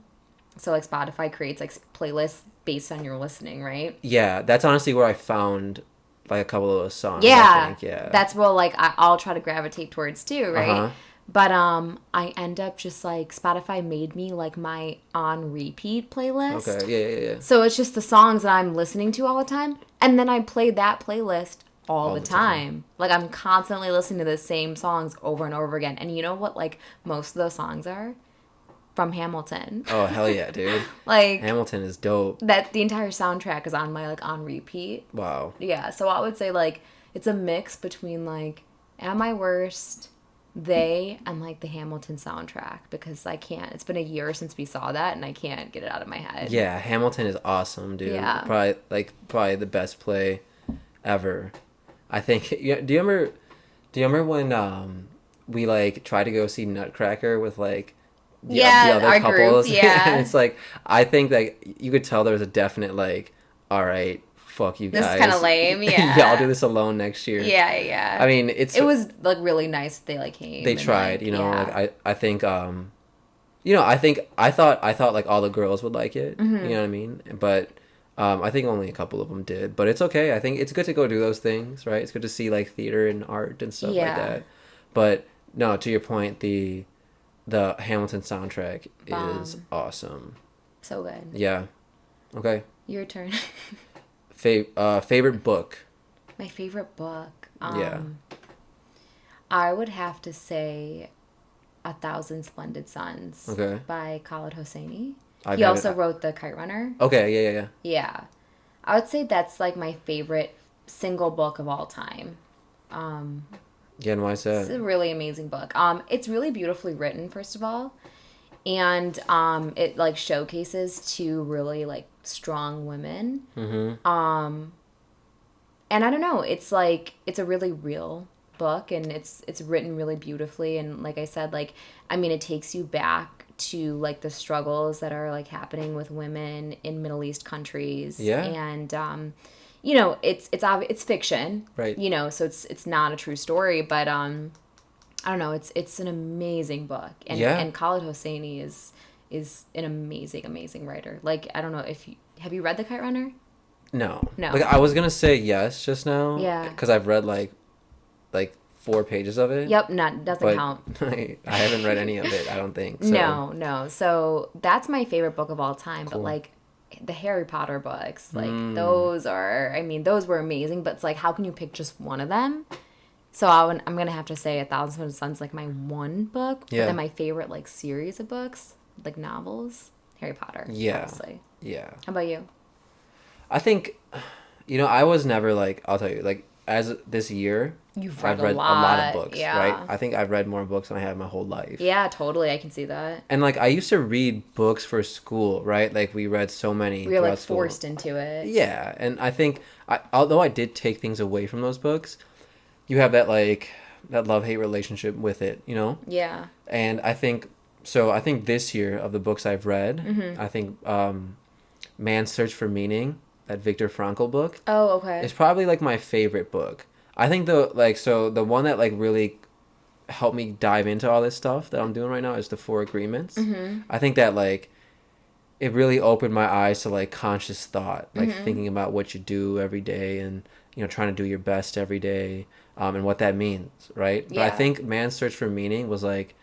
So like Spotify creates like playlists based on your listening, right? Yeah, that's honestly where I found like a couple of those songs. Yeah. I think. Yeah. That's what like I'll try to gravitate towards too, right? Uh-huh. But I end up just like Spotify made me like my on repeat playlist. Okay. Yeah. So it's just the songs that I'm listening to all the time. And then I play that playlist all the time. Like I'm constantly listening to the same songs over and over again. And you know what like most of those songs are? From Hamilton. Oh hell yeah, dude! Like Hamilton is dope. that the entire soundtrack is on my like on repeat. Wow. Yeah, so I would say like it's a mix between like At My Worst, They, and like the Hamilton soundtrack because I can't. It's been a year since we saw that and I can't get it out of my head. Yeah, Hamilton is awesome, dude. Yeah. Probably the best play ever. I think. Yeah. Do you remember when we like tried to go see Nutcracker with like the other our couples? group, yeah. And it's like I think like you could tell there was a definite like, all right, fuck you guys. This is kind of lame, yeah. Yeah, I'll do this alone next year. Yeah. I mean, it was like really nice that they like came. they and, tried, like, like I think I thought like all the girls would like it, Mm-hmm. you know what I mean? But I think only a couple of them did, but it's okay. I think it's good to go do those things, right? It's good to see like theater and art and stuff like Yeah. that. But no, to your point, the Hamilton soundtrack is awesome. So good. Yeah. Okay. Your turn. Favorite book. My favorite book. Yeah. I would have to say A Thousand Splendid Suns Okay. by Khaled Hosseini. I He haven't. also wrote The Kite Runner. Okay, yeah, yeah, yeah. Yeah. I would say that's like my favorite single book of all time. Um, Yeah, and why is it's that? a really amazing book. It's really beautifully written, first of all, and it like showcases two really like strong women. Mm-hmm. And I don't know, it's like it's a really real book, and it's written really beautifully, and like I said, like I mean, it takes you back to like the struggles that are like happening with women in Middle East countries, Yeah. and it's fiction, Right. so it's not a true story, but I don't know, it's an amazing book, Yeah. and Khaled Hosseini is an amazing writer. Like I don't know if you have you read The Kite Runner? No. Like No. I was gonna say yes just now Yeah. because I've read like 4 pages of it, Yep, not doesn't but count. I haven't read any of it. I don't think so. No, no. So that's my favorite book of all time. But Cool. like the Harry Potter books, like Mm. those are, I mean, those were amazing. But it's like, how can you pick just one of them? So I'm gonna have to say A Thousand Foot Sun's like my one book. But Yeah. then my favorite like series of books, like novels, Harry Potter, Yeah. obviously. Yeah. How about you? I think, I was never like, I'll tell you, like, as this year, You've read I've a read a lot of lot, books, right? yeah. I think I've read more books than I have my whole life. Yeah, totally. I can see that. And, like, I used to read books for school, right? Like, we read so many We were like throughout school. forced into it. Yeah. And I think, although I did take things away from those books, you have that, like, that love-hate relationship with it, you know? Yeah. And I think this year of the books I've read, Mm-hmm. I think Man's Search for Meaning, that Viktor Frankl book, Oh, okay. is probably like my favorite book. I think the one that like really helped me dive into all this stuff that I'm doing right now is the Four Agreements. Mm-hmm. I think that like it really opened my eyes to like conscious thought, like Mm-hmm. thinking about what you do every day and trying to do your best every day, and what that means, right? But I Yeah. think Man's Search for Meaning was like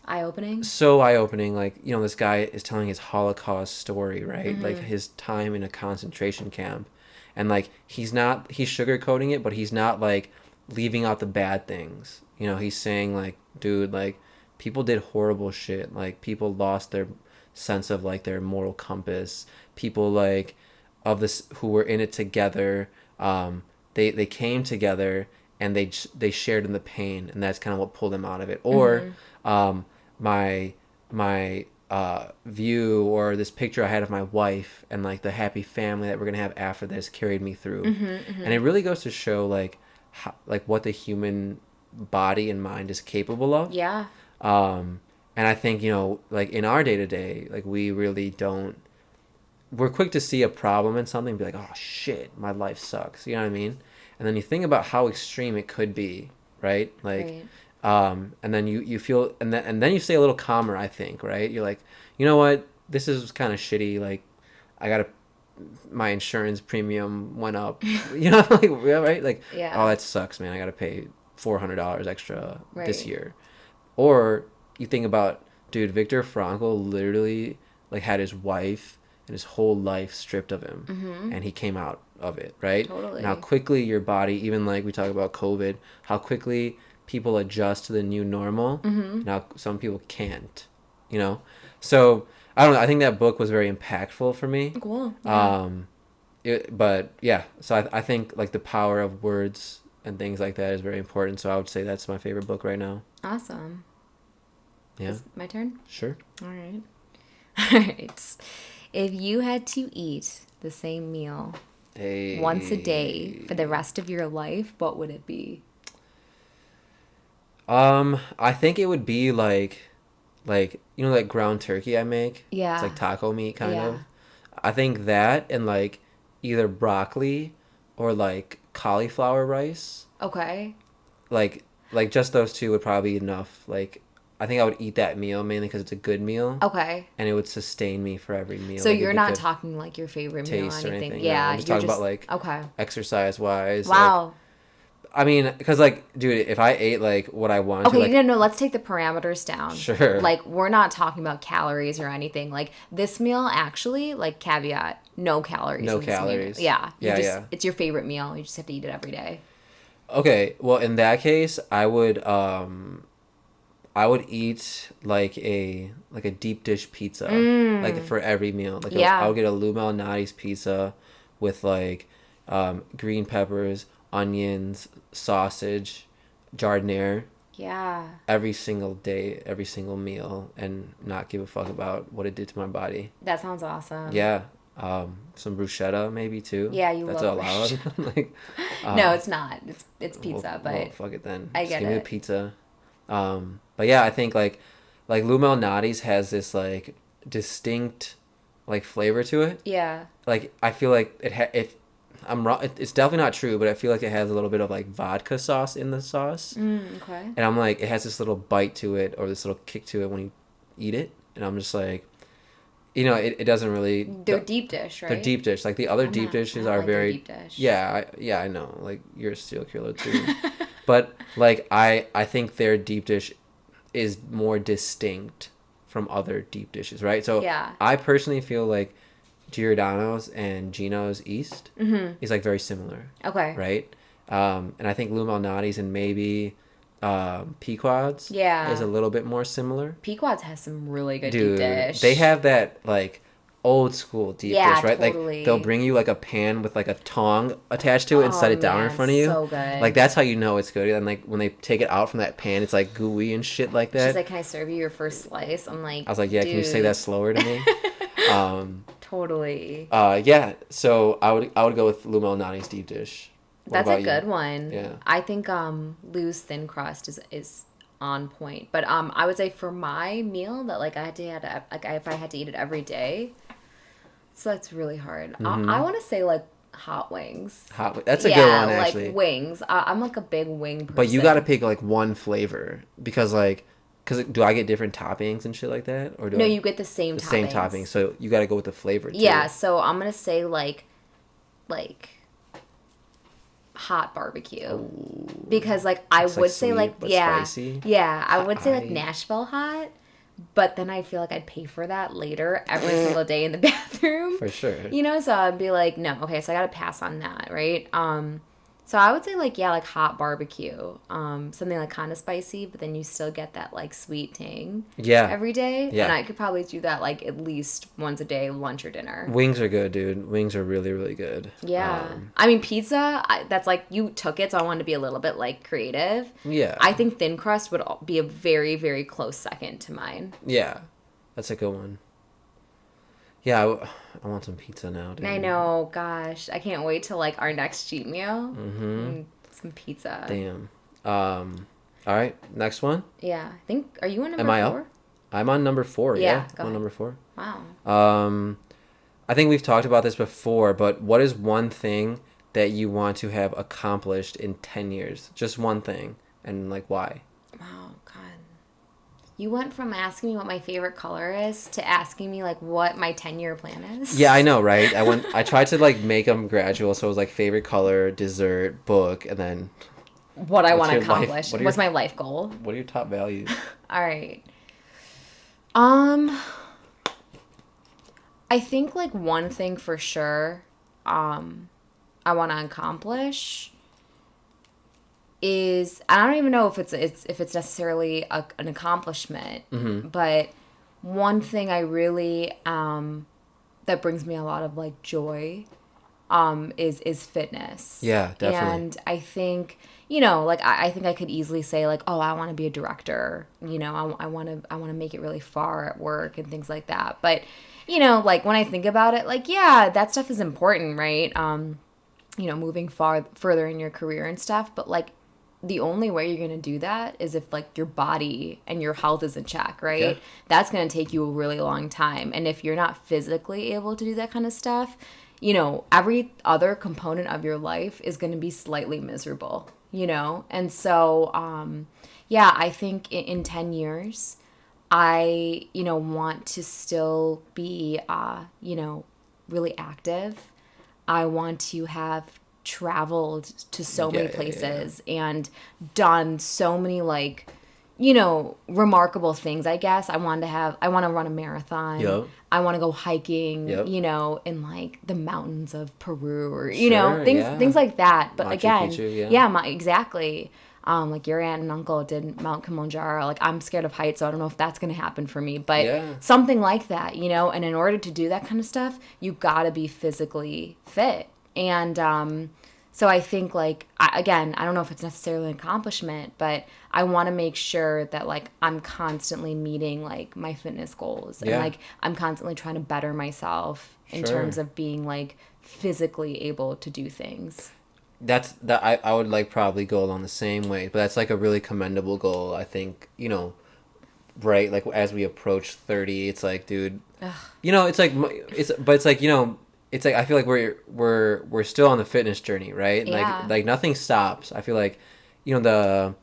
Eye-opening. so eye-opening. Like this guy is telling his Holocaust story, right? Like Mm-hmm. his time in a concentration camp, and like he's sugarcoating it, but he's not like leaving out the bad things. He's saying like, dude, like people did horrible shit. Like people lost their sense of like their moral compass. People like of this who were in it together, they came together and they shared in the pain, and that's kind of what pulled them out of it. Or Mm-hmm. my view or this picture I had of my wife and like the happy family that we're gonna have after this carried me through. Mm-hmm. And it Mm-hmm. really goes to show like like what the human body and mind is capable of. Yeah. And I think like in our day to day, like we really don't. We're quick to see a problem in something and be like, oh shit, my life sucks. You know what I mean? And then you think about how extreme it could be, right? Like, Right. and then you feel, and then you stay a little calmer, I think, right? You're like, you know what, this is kind of shitty. Like, I gotta, my insurance premium went up. Like, yeah, right? Like, oh, Yeah. that sucks, man. I gotta pay $400 extra this Right. year. Or you think about, dude, Viktor Frankl literally like had his wife and his whole life stripped of him, Mm-hmm. and he came out of it, right? And how Totally. quickly your body, even like we talk about COVID, how quickly people adjust to the new normal. Mm-hmm. Now some people can't, you know. So I don't know. I think that book was very impactful for me. Cool. Yeah. Um, but yeah, so I think like the power of words and things like that is very important. So I would say that's my favorite book right now. Awesome. Yeah, Is my turn? sure. All right. All right. If you had to eat the same meal once a day for the Hey. rest of your life, what would it be? I think it would be like like ground turkey I make. It's Yeah. like taco meat kind Yeah. of. I think that and like either broccoli or like cauliflower rice. Okay. Like just those two would probably be enough. Like I think I would eat that meal mainly because it's a good meal Okay. and it would sustain me for every meal. So Like it'd you're be not good talking like your favorite meal or taste or anything. anything. No, Yeah, I'm just you're talking about just like okay. exercise wise. Like Wow. I mean, because like, dude, if I ate like what I wanted to, Okay, like, no, no, let's take the parameters down. sure, Like, we're not talking about calories or anything. Like, this meal actually, like, caveat, no calories no in this meal. calories. Yeah. Yeah, yeah. It's your favorite meal. You just have to eat it every day. Okay, well, in that case, I would eat like a deep dish pizza like for every meal. Like I Yeah. would get a Lou Malnati's pizza with like green peppers, onions, sausage, giardiniera Yeah. every single day, every single meal, and not give a fuck about what it did to my body. That sounds awesome. Yeah. Some bruschetta maybe too. Yeah, you That's love allowed. bruschetta. like, No, uh, it's not. It's pizza, well, but fuck it then. I Just get give me the it. pizza. But yeah, I think like Lou Malnati's has this like distinct like flavor to it. Yeah. Like I feel like if I'm wrong, it's definitely not true, but I feel like it has a little bit of like vodka sauce in the sauce, Okay. and I'm like it has this little bite to it or this little kick to it when you eat it, and I'm just like, it doesn't really. They're deep dish, They're right? deep dish. Like the other I'm deep not. I dishes don't are like their very. deep dish. Yeah, I know. Like you're a serial killer too, but like I think their deep dish is more distinct from other deep dishes, right? So Yeah. I personally feel like Giordano's and Gino's East is like very similar, Okay. right? And I think Lou Malnati's and maybe Pequod's Yeah. is a little bit more similar. Pequod's has some really good deep Dude, dish. they have that like old school deep Yeah, dish, right? totally. Like they'll bring you like a pan with like a tong attached to it and Oh, set it down in man, front of you. so good. Like that's how you know it's good. And like when they take it out from that pan, it's like gooey and shit like that. She's like, "Can I serve you your first slice?" I'm like, I was like, yeah, can you say "Dude." that slower to me? Totally. Yeah. So I would go with Lou Malnati's deep dish. What That's about a you? good one. Yeah. I think Lou's thin crust is on point. But I would say for my meal that like I had to had like if I had to eat it every day, so that's really hard. I want to say like hot wings. That's a good one like actually. wings. I'm like a big wing person. But you got to pick like one flavor because do I get different toppings and shit like that, or do No, I, you get the same the toppings. same toppings? So you got to go with the flavor too. Yeah, so I'm gonna say like hot barbecue because like I It's, would like, say sweet, like but yeah spicy. yeah I would say like Hot. Nashville hot, but then I feel like I'd pay for that later every single day in the bathroom. For sure. So I'd be like, no, okay, so I gotta pass on that, right? So I would say like hot barbecue, something like kind of spicy, but then you still get that like sweet tang Yeah. every day. Yeah. And I could probably do that like at least once a day, lunch or dinner. Wings are good, dude. Wings are really, really good. Yeah. I mean, pizza, that's like, you took it, so I wanted to be a little bit, like, creative. Yeah. I think thin crust would be a very, very close second to mine. Yeah. That's a good one. Yeah, I want some pizza now, dude. I know, gosh. I can't wait till, like, our next cheat meal. Mm-hmm. Some pizza. Damn. All right, next one. Yeah. I think, are you on number Am I 4? up? I'm on number 4, Yeah, I'm go on ahead. number 4. Wow. I think we've talked about this before, but what is one thing that you want to have accomplished in 10 years? Just one thing, and, like, why? Wow, God. You went from asking me what my favorite color is to asking me, like, what my 10-year plan is? Yeah, I know, right? I tried to, like, make them gradual, so it was, like, favorite color, dessert, book, and then... What I want to your life- accomplish. what are What's your- my life goal? What are your top values? All right. I think like one thing for sure I want to accomplish is, I don't even know if it's necessarily an accomplishment, but one thing I really that brings me a lot of like joy is fitness. Yeah, definitely. And I think, like I think I could easily say like, oh, I want to be a director. I want to make it really far at work and things like that. But like when I think about it, like, yeah, that stuff is important, right? Moving further in your career and stuff. But like the only way you're going to do that is if like your body and your health is in check, right? Yeah. That's going to take you a really long time. And if you're not physically able to do that kind of stuff, every other component of your life is going to be slightly miserable, And so, yeah, I think in 10 years, I, want to still be, really active. I want to have traveled to so many places and done so many, like, remarkable things, I guess. I want to run a marathon. Yep. I want to go hiking, Yep. In like the mountains of Peru or, Sure, yeah. things like that. But Machu again, Picchu, yeah. exactly. Like your aunt and uncle did Mount Kilimanjaro. Like I'm scared of heights, so I don't know if that's going to happen for me. But Yeah. something like that, you know. And in order to do that kind of stuff, you got to be physically fit. And so I think like again, I don't know if it's necessarily an accomplishment, but I want to make sure that like I'm constantly meeting like my fitness goals and Yeah. like I'm constantly trying to better myself in terms Sure. of being like physically able to do things. That's that I would like probably go along the same way, but that's like a really commendable goal. I think, right, like as we approach 30, it's like, dude, it's like it's like, it's like I feel like we're still on the fitness journey, right? Yeah. Like nothing stops. I feel like, you know,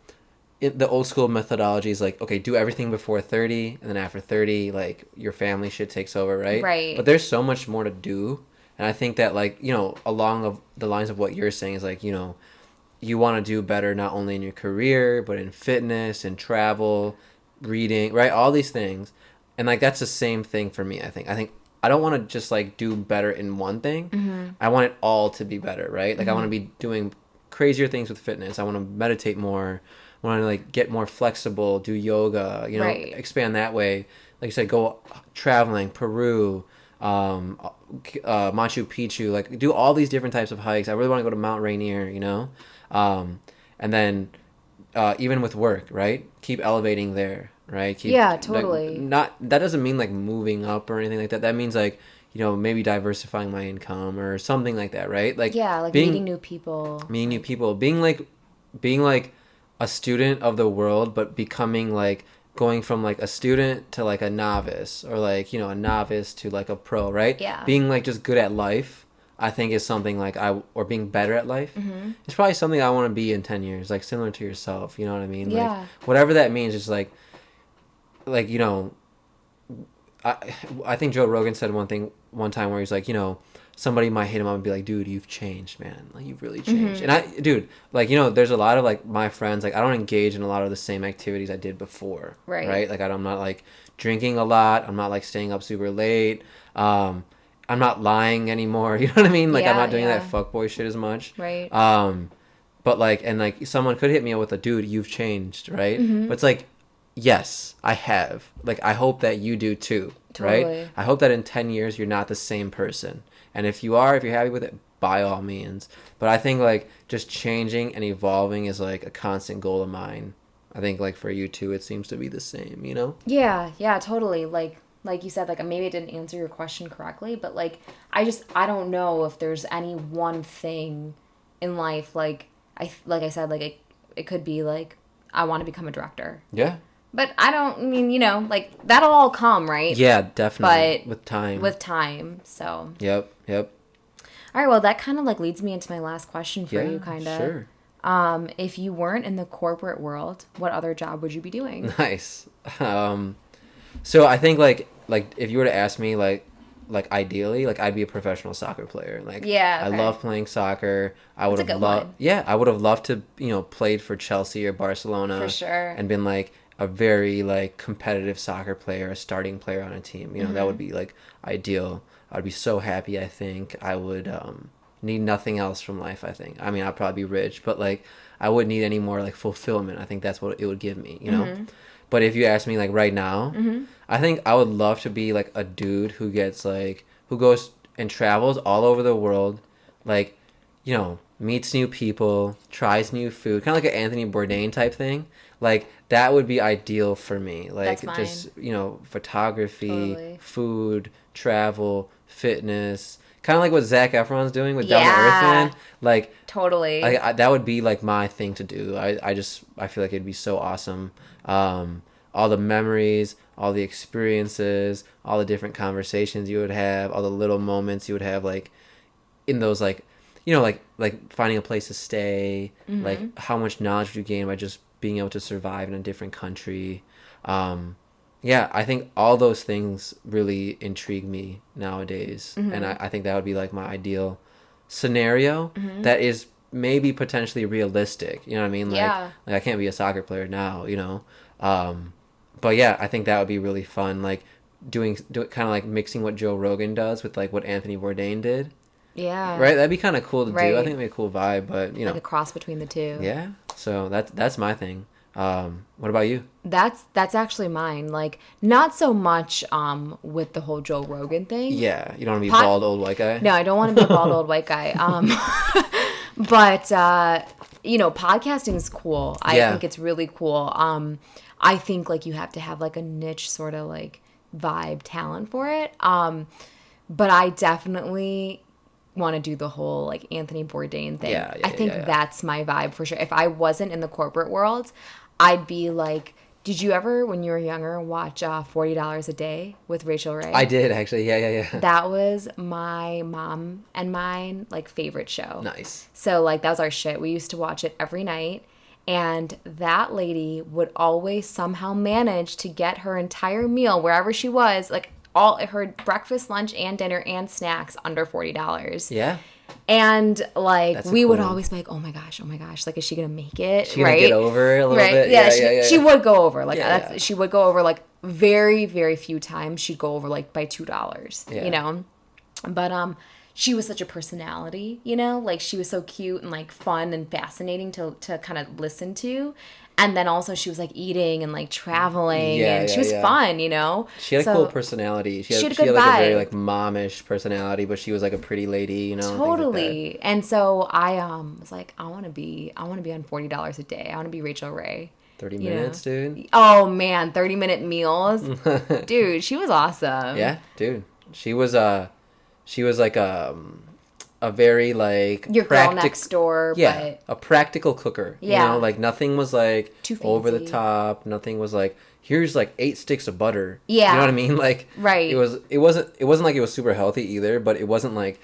the old school methodology is like, okay, do everything before 30, and then after 30, like your family shit takes over, right? But Right. there's so much more to do. And I think that, like, along of the lines of what you're saying is like, you want to do better not only in your career, but in fitness and travel, reading, right? All these things. And like that's the same thing for me, I think. I think I don't want to just like do better in one thing. I want it all to be better, right? Like I want to be doing crazier things with fitness. I want to meditate more. I want to like get more flexible, do yoga, Right. expand that way. Like you said, go traveling, Peru, Machu Picchu, like do all these different types of hikes. I really want to go to Mount Rainier. Um, and then even with work, right? Keep elevating there, right? Keep Yeah, like totally. not that doesn't mean like moving up or anything like that. That means like maybe diversifying my income or something like that, right? Like Yeah, like meeting being new people. meeting new Like people, being like a student of the world, but becoming like going from like a student to like a novice, or like a novice to like a pro, right? yeah. Being like just good at life, I think is something like or being better at life. It's probably something I want to be in 10 years, like similar to yourself, you know what I mean? Like Yeah. whatever that means, just like I think Joe Rogan said one thing one time where he's like, somebody might hit him up and be like, dude, you've changed, man. Like you've really changed. And dude, like, there's a lot of like my friends, like I don't engage in a lot of the same activities I did before. Right. Right? Like I'm not like drinking a lot. I'm not like staying up super late. I'm not lying anymore. You know what I mean? Like I'm Yeah, not doing that yeah. fuckboy shit as much. Right. But like, and like someone could hit me up with a dude, you've changed, right? But it's like, yes, I have. Like, I hope that you do too, right? Totally. I hope that in 10 years you're not the same person. And if you are, if you're happy with it, by all means. But I think like just changing and evolving is like a constant goal of mine. I think like for you too, it seems to be the same, you know? Yeah, yeah, totally. Like you said, like maybe I didn't answer your question correctly, but like I don't know if there's any one thing in life like I said, like it could be like I want to become a director. Yeah. But I don't I mean, like that'll all come, right? Yeah, definitely. But With time. with time. So, Yep, yep. all right, well, that kind of like leads me into my last question for Yeah, you kind of. sure. If you weren't in the corporate world, what other job would you be doing? Nice. So I think like if you were to ask me like ideally, like I'd be a professional soccer player. Like Yeah, I okay. love playing soccer. I would That's a have good loved one. yeah, I would have loved to, played for Chelsea or For Barcelona sure. and been like a very like competitive soccer player, a starting player on a team. That would be like ideal. I'd be so happy, I think. I would need nothing else from life, I think. I mean, I'd probably be rich, but like I wouldn't need any more like fulfillment. I think that's what it would give me. But if you ask me like right now, I think I would love to be like a dude who gets like who goes and travels all over the world, like, meets new people, tries new food, kind of like an Anthony Bourdain type thing. Like that would be ideal for me. That's Like fine. just, photography, Totally. food, travel, fitness, kind of like what Zac Efron's doing with Down to Earth Yeah, Man. Like totally. that would be like my thing to do. I feel like it'd be so awesome. All the memories, all the experiences, all the different conversations you would have, all the little moments you would have, like in those like, like finding a place to stay, like how much knowledge would you gain by just being able to survive in a different country. Yeah, I think all those things really intrigue me nowadays, and I think that would be like my ideal scenario that is maybe potentially realistic. You know what I mean? Yeah. Like I can't be a soccer player now. But yeah, I think that would be really fun. Like do kind of like mixing what Joe Rogan does with like what Anthony Bourdain did. Yeah. Right? That'd be kind of cool to do. I think Right. it'd be a cool vibe. But Like a cross between the two. yeah. So that's my thing. What about you? That's actually mine. Like, not so much with the whole Joe Rogan thing. Yeah, you don't want to be a Pot bald old white guy. No, I don't want to be a bald old white guy. But podcasting is cool. I Yeah. think it's really cool. I think like you have to have like a niche sort of like vibe talent for it. But I definitely want to do the whole like Anthony Bourdain thing. Yeah, yeah, I think yeah, yeah. that's my vibe for sure. If I wasn't in the corporate world, I'd be like, did you ever, when you were younger, watch $40 a Day with Rachel Ray? I did actually. Yeah, yeah, yeah. That was my mom and mine like favorite show. Nice. So like that was our shit. We used to watch it every night. And that lady would always somehow manage to get her entire meal wherever she was, like all her breakfast, lunch, and dinner and snacks under $40. Yeah. And like That's we would cool. always be like, oh my gosh, like is she gonna make it? She gonna right? get over it a little Right? bit. Yeah, Yeah, she would go over. Like Yeah, that's yeah. she would go over like very, very few times she'd go over like by $2, Yeah. you know? But she was such a personality, you know? Like she was so cute and like fun and fascinating to kind of listen to. And then also she was like eating and like traveling Yeah, and she yeah, was yeah. fun, you know? She had a So, cool personality. She she had had a good like a very vibe. like momish personality, but she was like a pretty lady, you know, and things like that. Totally. And so I was like, I want to be on $40 a day. I want to be Rachel Ray. 30 You know? minutes, dude. Oh man, 30-minute meals. Dude, she was awesome. Yeah, dude. She was like a very like Your girl next door, yeah, but a practical cooker. Yeah. You know, like nothing was like Too over the fancy. top. Nothing was like here's like 8 sticks of butter. Yeah. You know what I mean? Like Right. it wasn't like it was super healthy either, but it wasn't like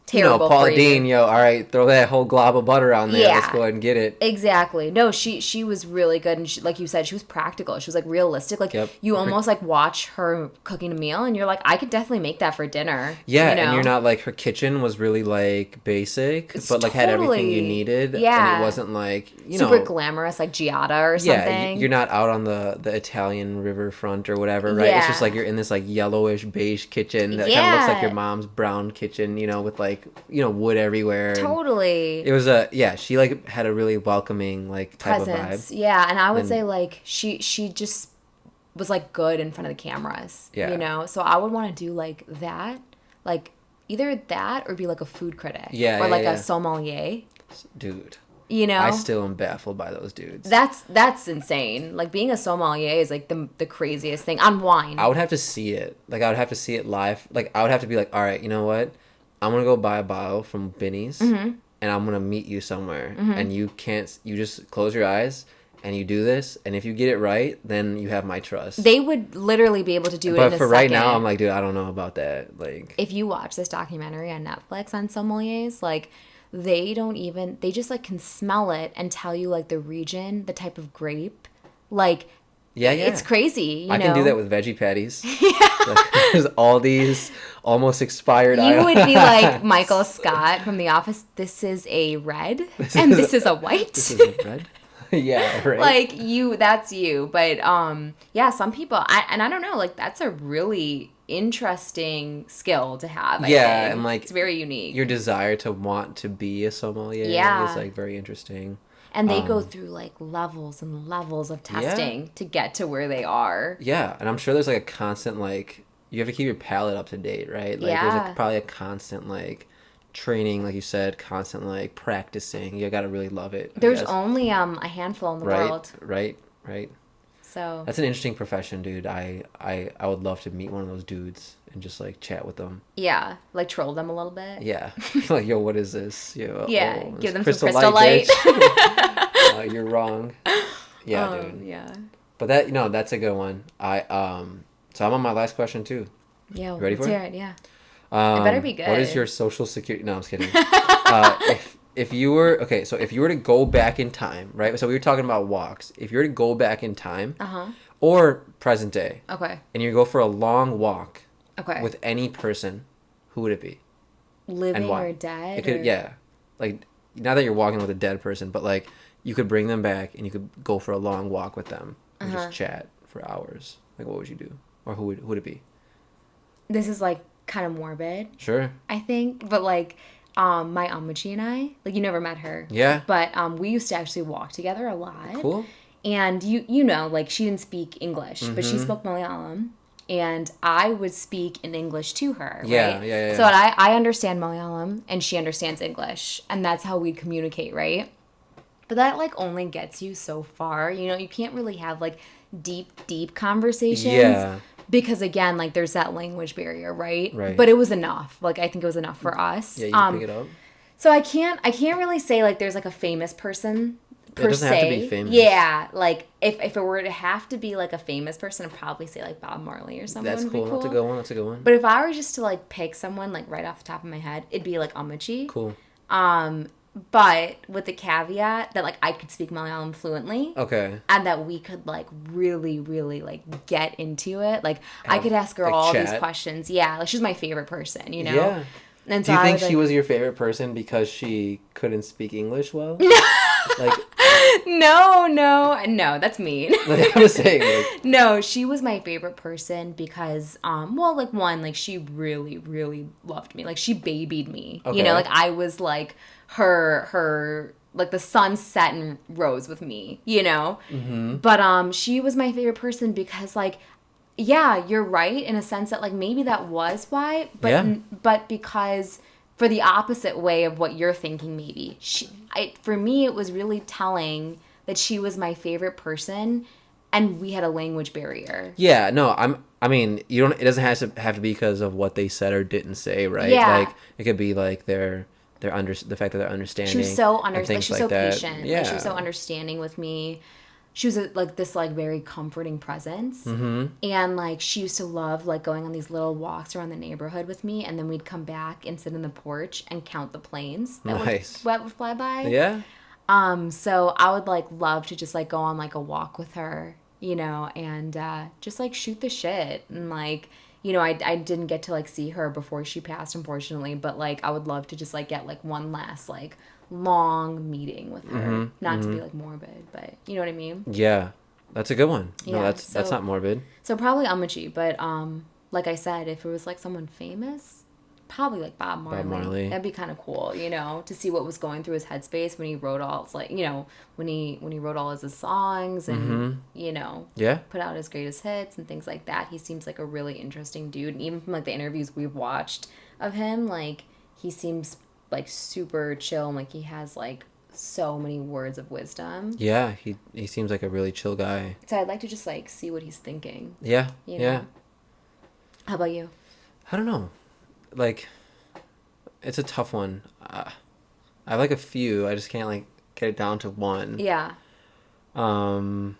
terrible Paula for you. Deen, yo, all right, throw that whole glob of butter on there. Yeah. Let's go ahead and get it. Exactly. No, she was really good, and she, like you said, she was practical. She was like realistic. Like Yep. you almost like watch her cooking a meal, and you're like, I could definitely make that for dinner. Yeah, you know? and you're not like her kitchen was really like basic, It's but like had everything you totally- needed. yeah. And it wasn't like super know glamorous, like Giada or yeah, something. you're not out on the Italian riverfront or whatever, right? It's just Yeah. like you're in this like yellowish beige kitchen that kind of looks like your Yeah. mom's brown kitchen, you know, with like wood everywhere. and Totally. It was she like had a really welcoming like type of Presence. vibe. Yeah, and I would And- say like she just was like good in front of the cameras. Yeah. You know? So I would want to do like that. Like either that or be like a food critic. Yeah, Or yeah, like yeah. a sommelier. Dude, You know? I still am baffled by those dudes. That's insane. Like being a sommelier is like the craziest thing on wine. I would have to see it. Like I would have to see it live. Like I would have to be like, all right, you know what? I'm gonna go buy a bottle from Binny's, Mm-hmm. and I'm gonna meet you somewhere. And you can't. You just close your eyes and you do this. And if you get it right, then you have my trust. They would literally be able to do it But in a for second. right now, I'm like, dude, I don't know about that. Like, If you watch this documentary on Netflix on sommeliers, like they just like can smell it and tell you like the region, the type of grape. Like yeah, yeah, it's crazy. I You can do know? that with veggie patties. Like, there's all these almost expired. You would be like Michael Scott from The Office. This is a red, and this is a white. This is a red. Yeah, right. Like that's you. But yeah, some people, I don't know. Like that's a really interesting skill to have. I Yeah, think. and, like, it's very unique. your desire to want to be a sommelier Yeah. is like very interesting. And they go through like levels and levels of testing to get to where they are. Yeah, and I'm sure there's like a constant like you have to keep your palate up to date, right? Like there's Yeah. like, probably a constant like training, like you said, constant like practicing. You gotta really love it. I There's guess. only a handful in the right, world. right. So That's an interesting profession, dude. I would love to meet one of those dudes and just like chat with them. yeah, like troll them a little bit. Yeah, like yo, what is this? Yo, Yeah, oh, give it's them some crystal light. bitch. You're wrong. Yeah, dude. Yeah. But that's a good one. So I'm on my last question too. Yeah. ready let's for it? hear it? Yeah. It better be good. What is your social security? No, I'm just kidding. If you were so if you were to go back in time, right? So we were talking about walks. If you were to go back in time, or present day, Okay. and you go for a long walk Okay. with any person, who would it be? Living why? or dead? It could, or... yeah, like not that you're walking with a dead person, but like you could bring them back and you could go for a long walk with them and just chat for hours. Like, what would you do, or who would it be? This is like kind of morbid, Sure. I think, but like My Amachi and I, like, you never met her. Yeah. But we used to actually walk together a lot. Cool. And you know, like, she didn't speak English, but she Mm-hmm. spoke Malayalam. And I would speak in English to her, Yeah, right? yeah, yeah. So I understand Malayalam, and she understands English. And that's how we'd communicate, right? But that, like, only gets you so far. You know, you can't really have, like, deep conversations Yeah. because, again, like, there's that language barrier, right? Right. But it was enough. Like, I think it was enough for us. Yeah, you can pick it up. So I can't really say, like, there's, like, a famous person It per doesn't have to be se. famous. Yeah, like, if it were to have to be, like, a famous person, I'd probably say, like, Bob Marley or someone That's would cool. be cool. That's a good one. That's a good one. But if I were just to, like, pick someone, like, right off the top of my head, it'd be, like, Amachi. Cool. But with the caveat that, like, I could speak Malayalam fluently. Okay. And that we could, like, really, really, like, get into it. Like, I could ask her like, all chat. these questions. Yeah, like, she's my favorite person, you know? Yeah. And Do so you I think would, she like, was your favorite person because she couldn't speak English well? Like, No, that's mean. like I was saying, like, No, she was my favorite person because, well, like, one, like, she really, really loved me. Like, she babied me. You know, Okay. like, I was, like, her, like, the sun set and rose with me, you know? mm-hmm. But, she was my favorite person because, like, yeah, you're right in a sense that, like, maybe that was why, but Yeah. but because for the opposite way of what you're thinking, maybe for me it was really telling that she was my favorite person, and we had a language barrier. Yeah, no, I mean, you don't. It doesn't have to be because of what they said or didn't say, right? Yeah. Like it could be like the fact that they're understanding. She was so and like, things she was like so that. patient. Yeah. Like, she was so understanding with me. She was like this, like, very comforting presence. Mm-hmm. And, like, she used to love, like, going on these little walks around the neighborhood with me, and then we'd come back and sit in the porch and count the planes Nice. that would fly by. Yeah. So I would, like, love to just, like, go on, like, a walk with her, you know, and just, like, shoot the shit. And, like, you know, I didn't get to, like, see her before she passed, unfortunately, but, like, I would love to just, like, get, like, one last, like, long meeting with her. Mm-hmm. Not to be, like, morbid, but you know what I mean? Yeah, that's a good one. No, Yeah, that's so- not morbid. So probably Amachi, but like I said, if it was, like, someone famous, probably, like, Bob Marley. Bob Marley. That'd be kind of cool, you know, to see what was going through his headspace when he wrote all, like, you know, when he wrote all his songs and Mm-hmm. you know, Yeah. put out his greatest hits and things like that. He seems like a really interesting dude, and even from, like, the interviews we've watched of him, like, he seems, like, super chill, and, like, he has, like, so many words of wisdom. Yeah, he seems like a really chill guy. So I'd like to just, like, see what he's thinking. Yeah. You Yeah. know? How about you? I don't know. Like, it's a tough one. I have like a few. I just can't like get it down to one. Yeah. I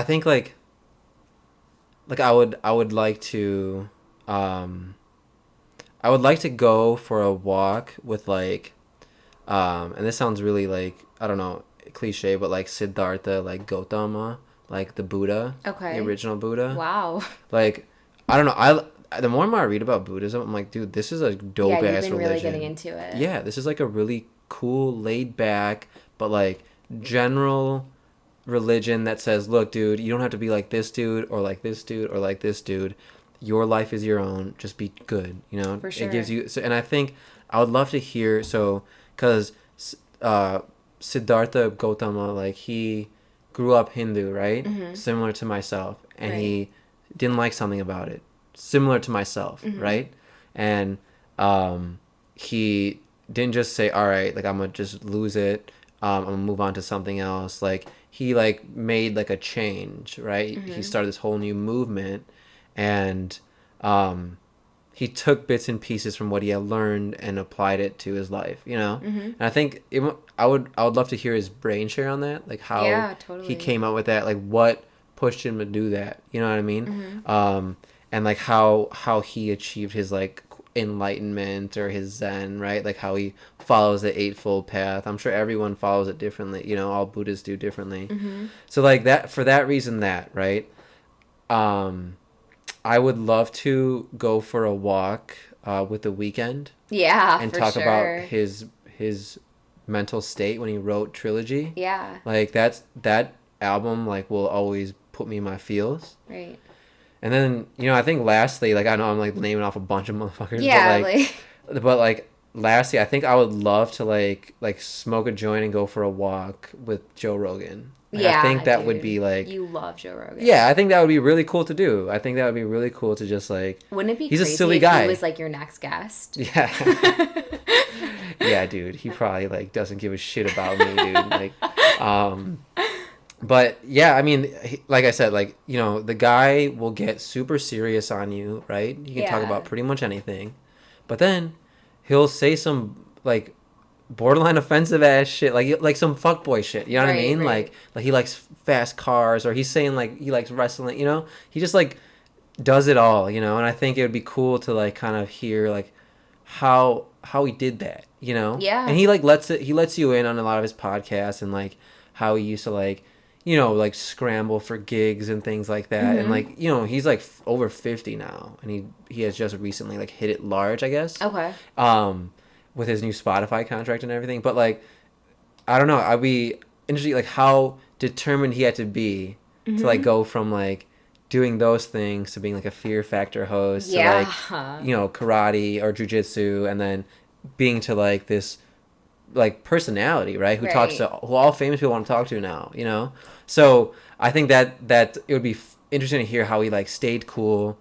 think like I would like to I would like to go for a walk with like and this sounds really like, I don't know, cliche, but like Siddhartha, like Gautama, like the Buddha. Okay. The original Buddha. Wow. Like, I don't know, the more and more I read about Buddhism, I'm like, dude, this is a dope Yeah, ass you've religion. been really getting into it. Yeah, this is like a really cool, laid back, but like general religion that says, look, dude, you don't have to be like this dude or like this dude or like this dude. Your life is your own. Just be good, you know? For sure. It gives you, so, and I think I would love to hear, so, because Siddhartha Gautama, like, he grew up Hindu, right? Mm-hmm. Similar to myself. And Right. he didn't like something about it. Similar to myself, Mm-hmm. right? And he didn't just say, all right, like, I'm going to just lose it. I'm going to move on to something else. Like, he, like, made, like, a change, right? Mm-hmm. He started this whole new movement. And he took bits and pieces from what he had learned and applied it to his life, you know? Mm-hmm. And I think I would love to hear his brain share on that, like how Yeah, totally. he came up with that, like what pushed him to do that, you know what I mean? Mm-hmm. And like how he achieved his like enlightenment or his Zen, right? Like how he follows the Eightfold Path. I'm sure everyone follows it differently, you know, all Buddhists do differently. Mm-hmm. So like that, for that reason, that, right? I would love to go for a walk with The Weeknd Yeah, and for talk sure. about his mental state when he wrote Trilogy. Yeah, Like that album like will always put me in my feels. right. And then, you know, I think lastly, like I know I'm like naming off a bunch of motherfuckers, Yeah, but like but like lastly, I think I would love to like smoke a joint and go for a walk with Joe Rogan. Like, I think Yeah, that would be dude. like, You love Joe yeah, Rogan. I think that would be really cool to do. I think that would be really cool to just like, Wouldn't it be he's a crazy silly if he guy. was like your next guest? Yeah. Yeah, dude. He probably like doesn't give a shit about me, dude. Like, um, but yeah, I mean, like I said, like, you know, the guy will get super serious on you, right? You can talk Yeah. about pretty much anything, but then he'll say some like borderline offensive ass shit, like some fuckboy shit. You know what I Right, mean? right. Like he likes fast cars, or he's saying like he likes wrestling. You know, he just like does it all. You know, and I think it would be cool to like kind of hear like how he did that. You know, and Yeah. he like lets you in on a lot of his podcasts and like how he used to like, you know, like scramble for gigs and things like that. And Mm-hmm. like, you know, he's like over 50 now, and he has just recently like hit it large, I guess. Okay. Um, with his new Spotify contract and everything. But like, I don't know. I'd be interested like how determined he had to be to like Mm-hmm. go from like doing those things to being like a Fear Factor host to like, Yeah. you know, karate or jujitsu, and then being to like this like personality, right? Who talks to Right. who all famous people want to talk to now, you know. So I think that it would be interesting to hear how he like stayed cool,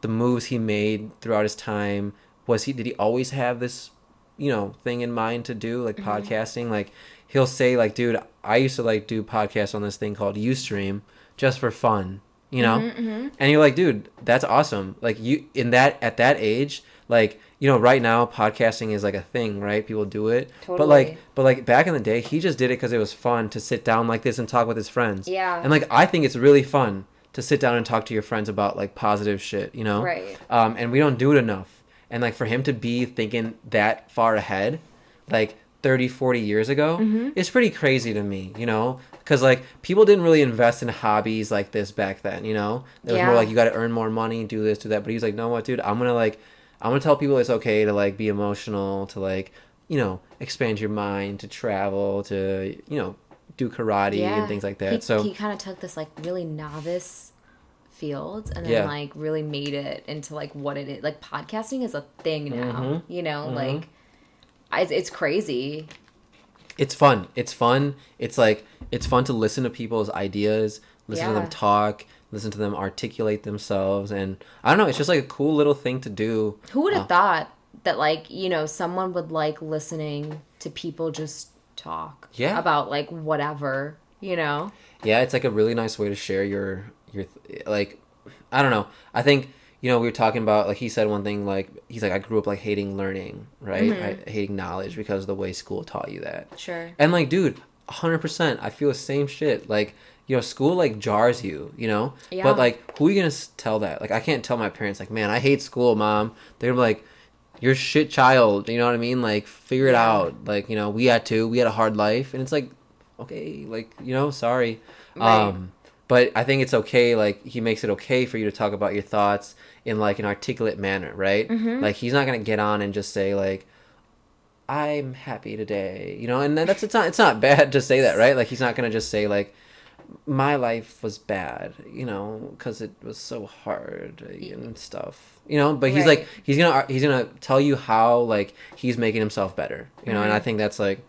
the moves he made throughout his time. Was he, did he always have this, you know, thing in mind to do like Mm-hmm. podcasting? Like he'll say like, dude, I used to like do podcasts on this thing called Ustream just for fun, you know. Mm-hmm. Mm-hmm. And you're like, dude, that's awesome. Like you in that at that age, like, you know, right now podcasting is like a thing, right? People do it. Totally. But like back in the day, he just did it because it was fun to sit down like this and talk with his friends. Yeah. And like I think it's really fun to sit down and talk to your friends about like positive shit, you know? Right. And we don't do it enough. And like for him to be thinking that far ahead, like 30, 40 years ago, Mm-hmm. it's pretty crazy to me, you know? Because like people didn't really invest in hobbies like this back then, you know? It was more Yeah. like you got to earn more money, do this, do that. But he's like, no, what, dude? I'm gonna tell people it's okay to like be emotional, to like, you know, expand your mind, to travel, to, you know, do karate and Yeah. things like He that. So he kind of took this like really novice field and then yeah. like really made it into like what it is. Like podcasting is a thing now, Mm-hmm. you know, Mm-hmm. like it's crazy. It's fun. It's fun. It's like it's fun to listen to people's ideas, listen to them Yeah. talk, listen to them articulate themselves, and I don't know. It's just like a cool little thing to do. Who would Uh, have thought that like, you know, someone would like listening to people just talk Yeah. about like whatever, you know? yeah, it's like a really nice way to share like, I don't know. I think, you know, we were talking about like he said one thing, like he's like, I grew up like hating learning, right? Hating knowledge because of the way school taught you that. Sure. And like, dude, 100%, I feel the same shit. Like, you know, school like jars you, you know. Yeah. But like, who are you gonna tell that? Like, I can't tell my parents like, man, I hate school, mom. They're like, you're a shit child. You know what I mean? Like, figure it Yeah. out. Like, you know, we had a hard life, and it's like, okay, like, you know, sorry. Right. But I think it's okay. Like, he makes it okay for you to talk about your thoughts in like an articulate manner, right? Mm-hmm. Like, he's not gonna get on and just say like, I'm happy today, you know, and that's it's not bad to say that, right? Like he's not gonna just say like my life was bad, you know, because it was so hard and stuff, you know. But he's like Right. he's gonna tell you how like he's making himself better, you know. And I Mm-hmm. think that's like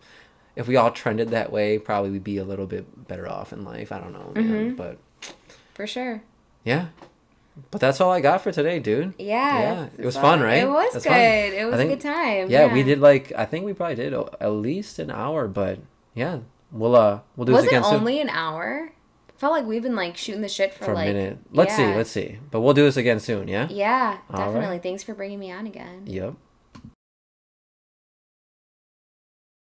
if we all trended that way, probably we'd be a little bit better off in life. I don't know, man, Mm-hmm. but For sure. yeah. But that's all I got for today, dude. Yeah. Yeah, it was it's fun, all- right? It was That's good. fun. It was I a think, good time. yeah, we Yeah. did like I think we probably did at least an hour, but yeah, we'll do Was this it again soon only an hour? Felt like we've been like shooting the shit for for a like minute. yeah. Let's see, but we'll do this again soon. Yeah. Yeah, All definitely. right. Thanks for bringing me on again. Yep.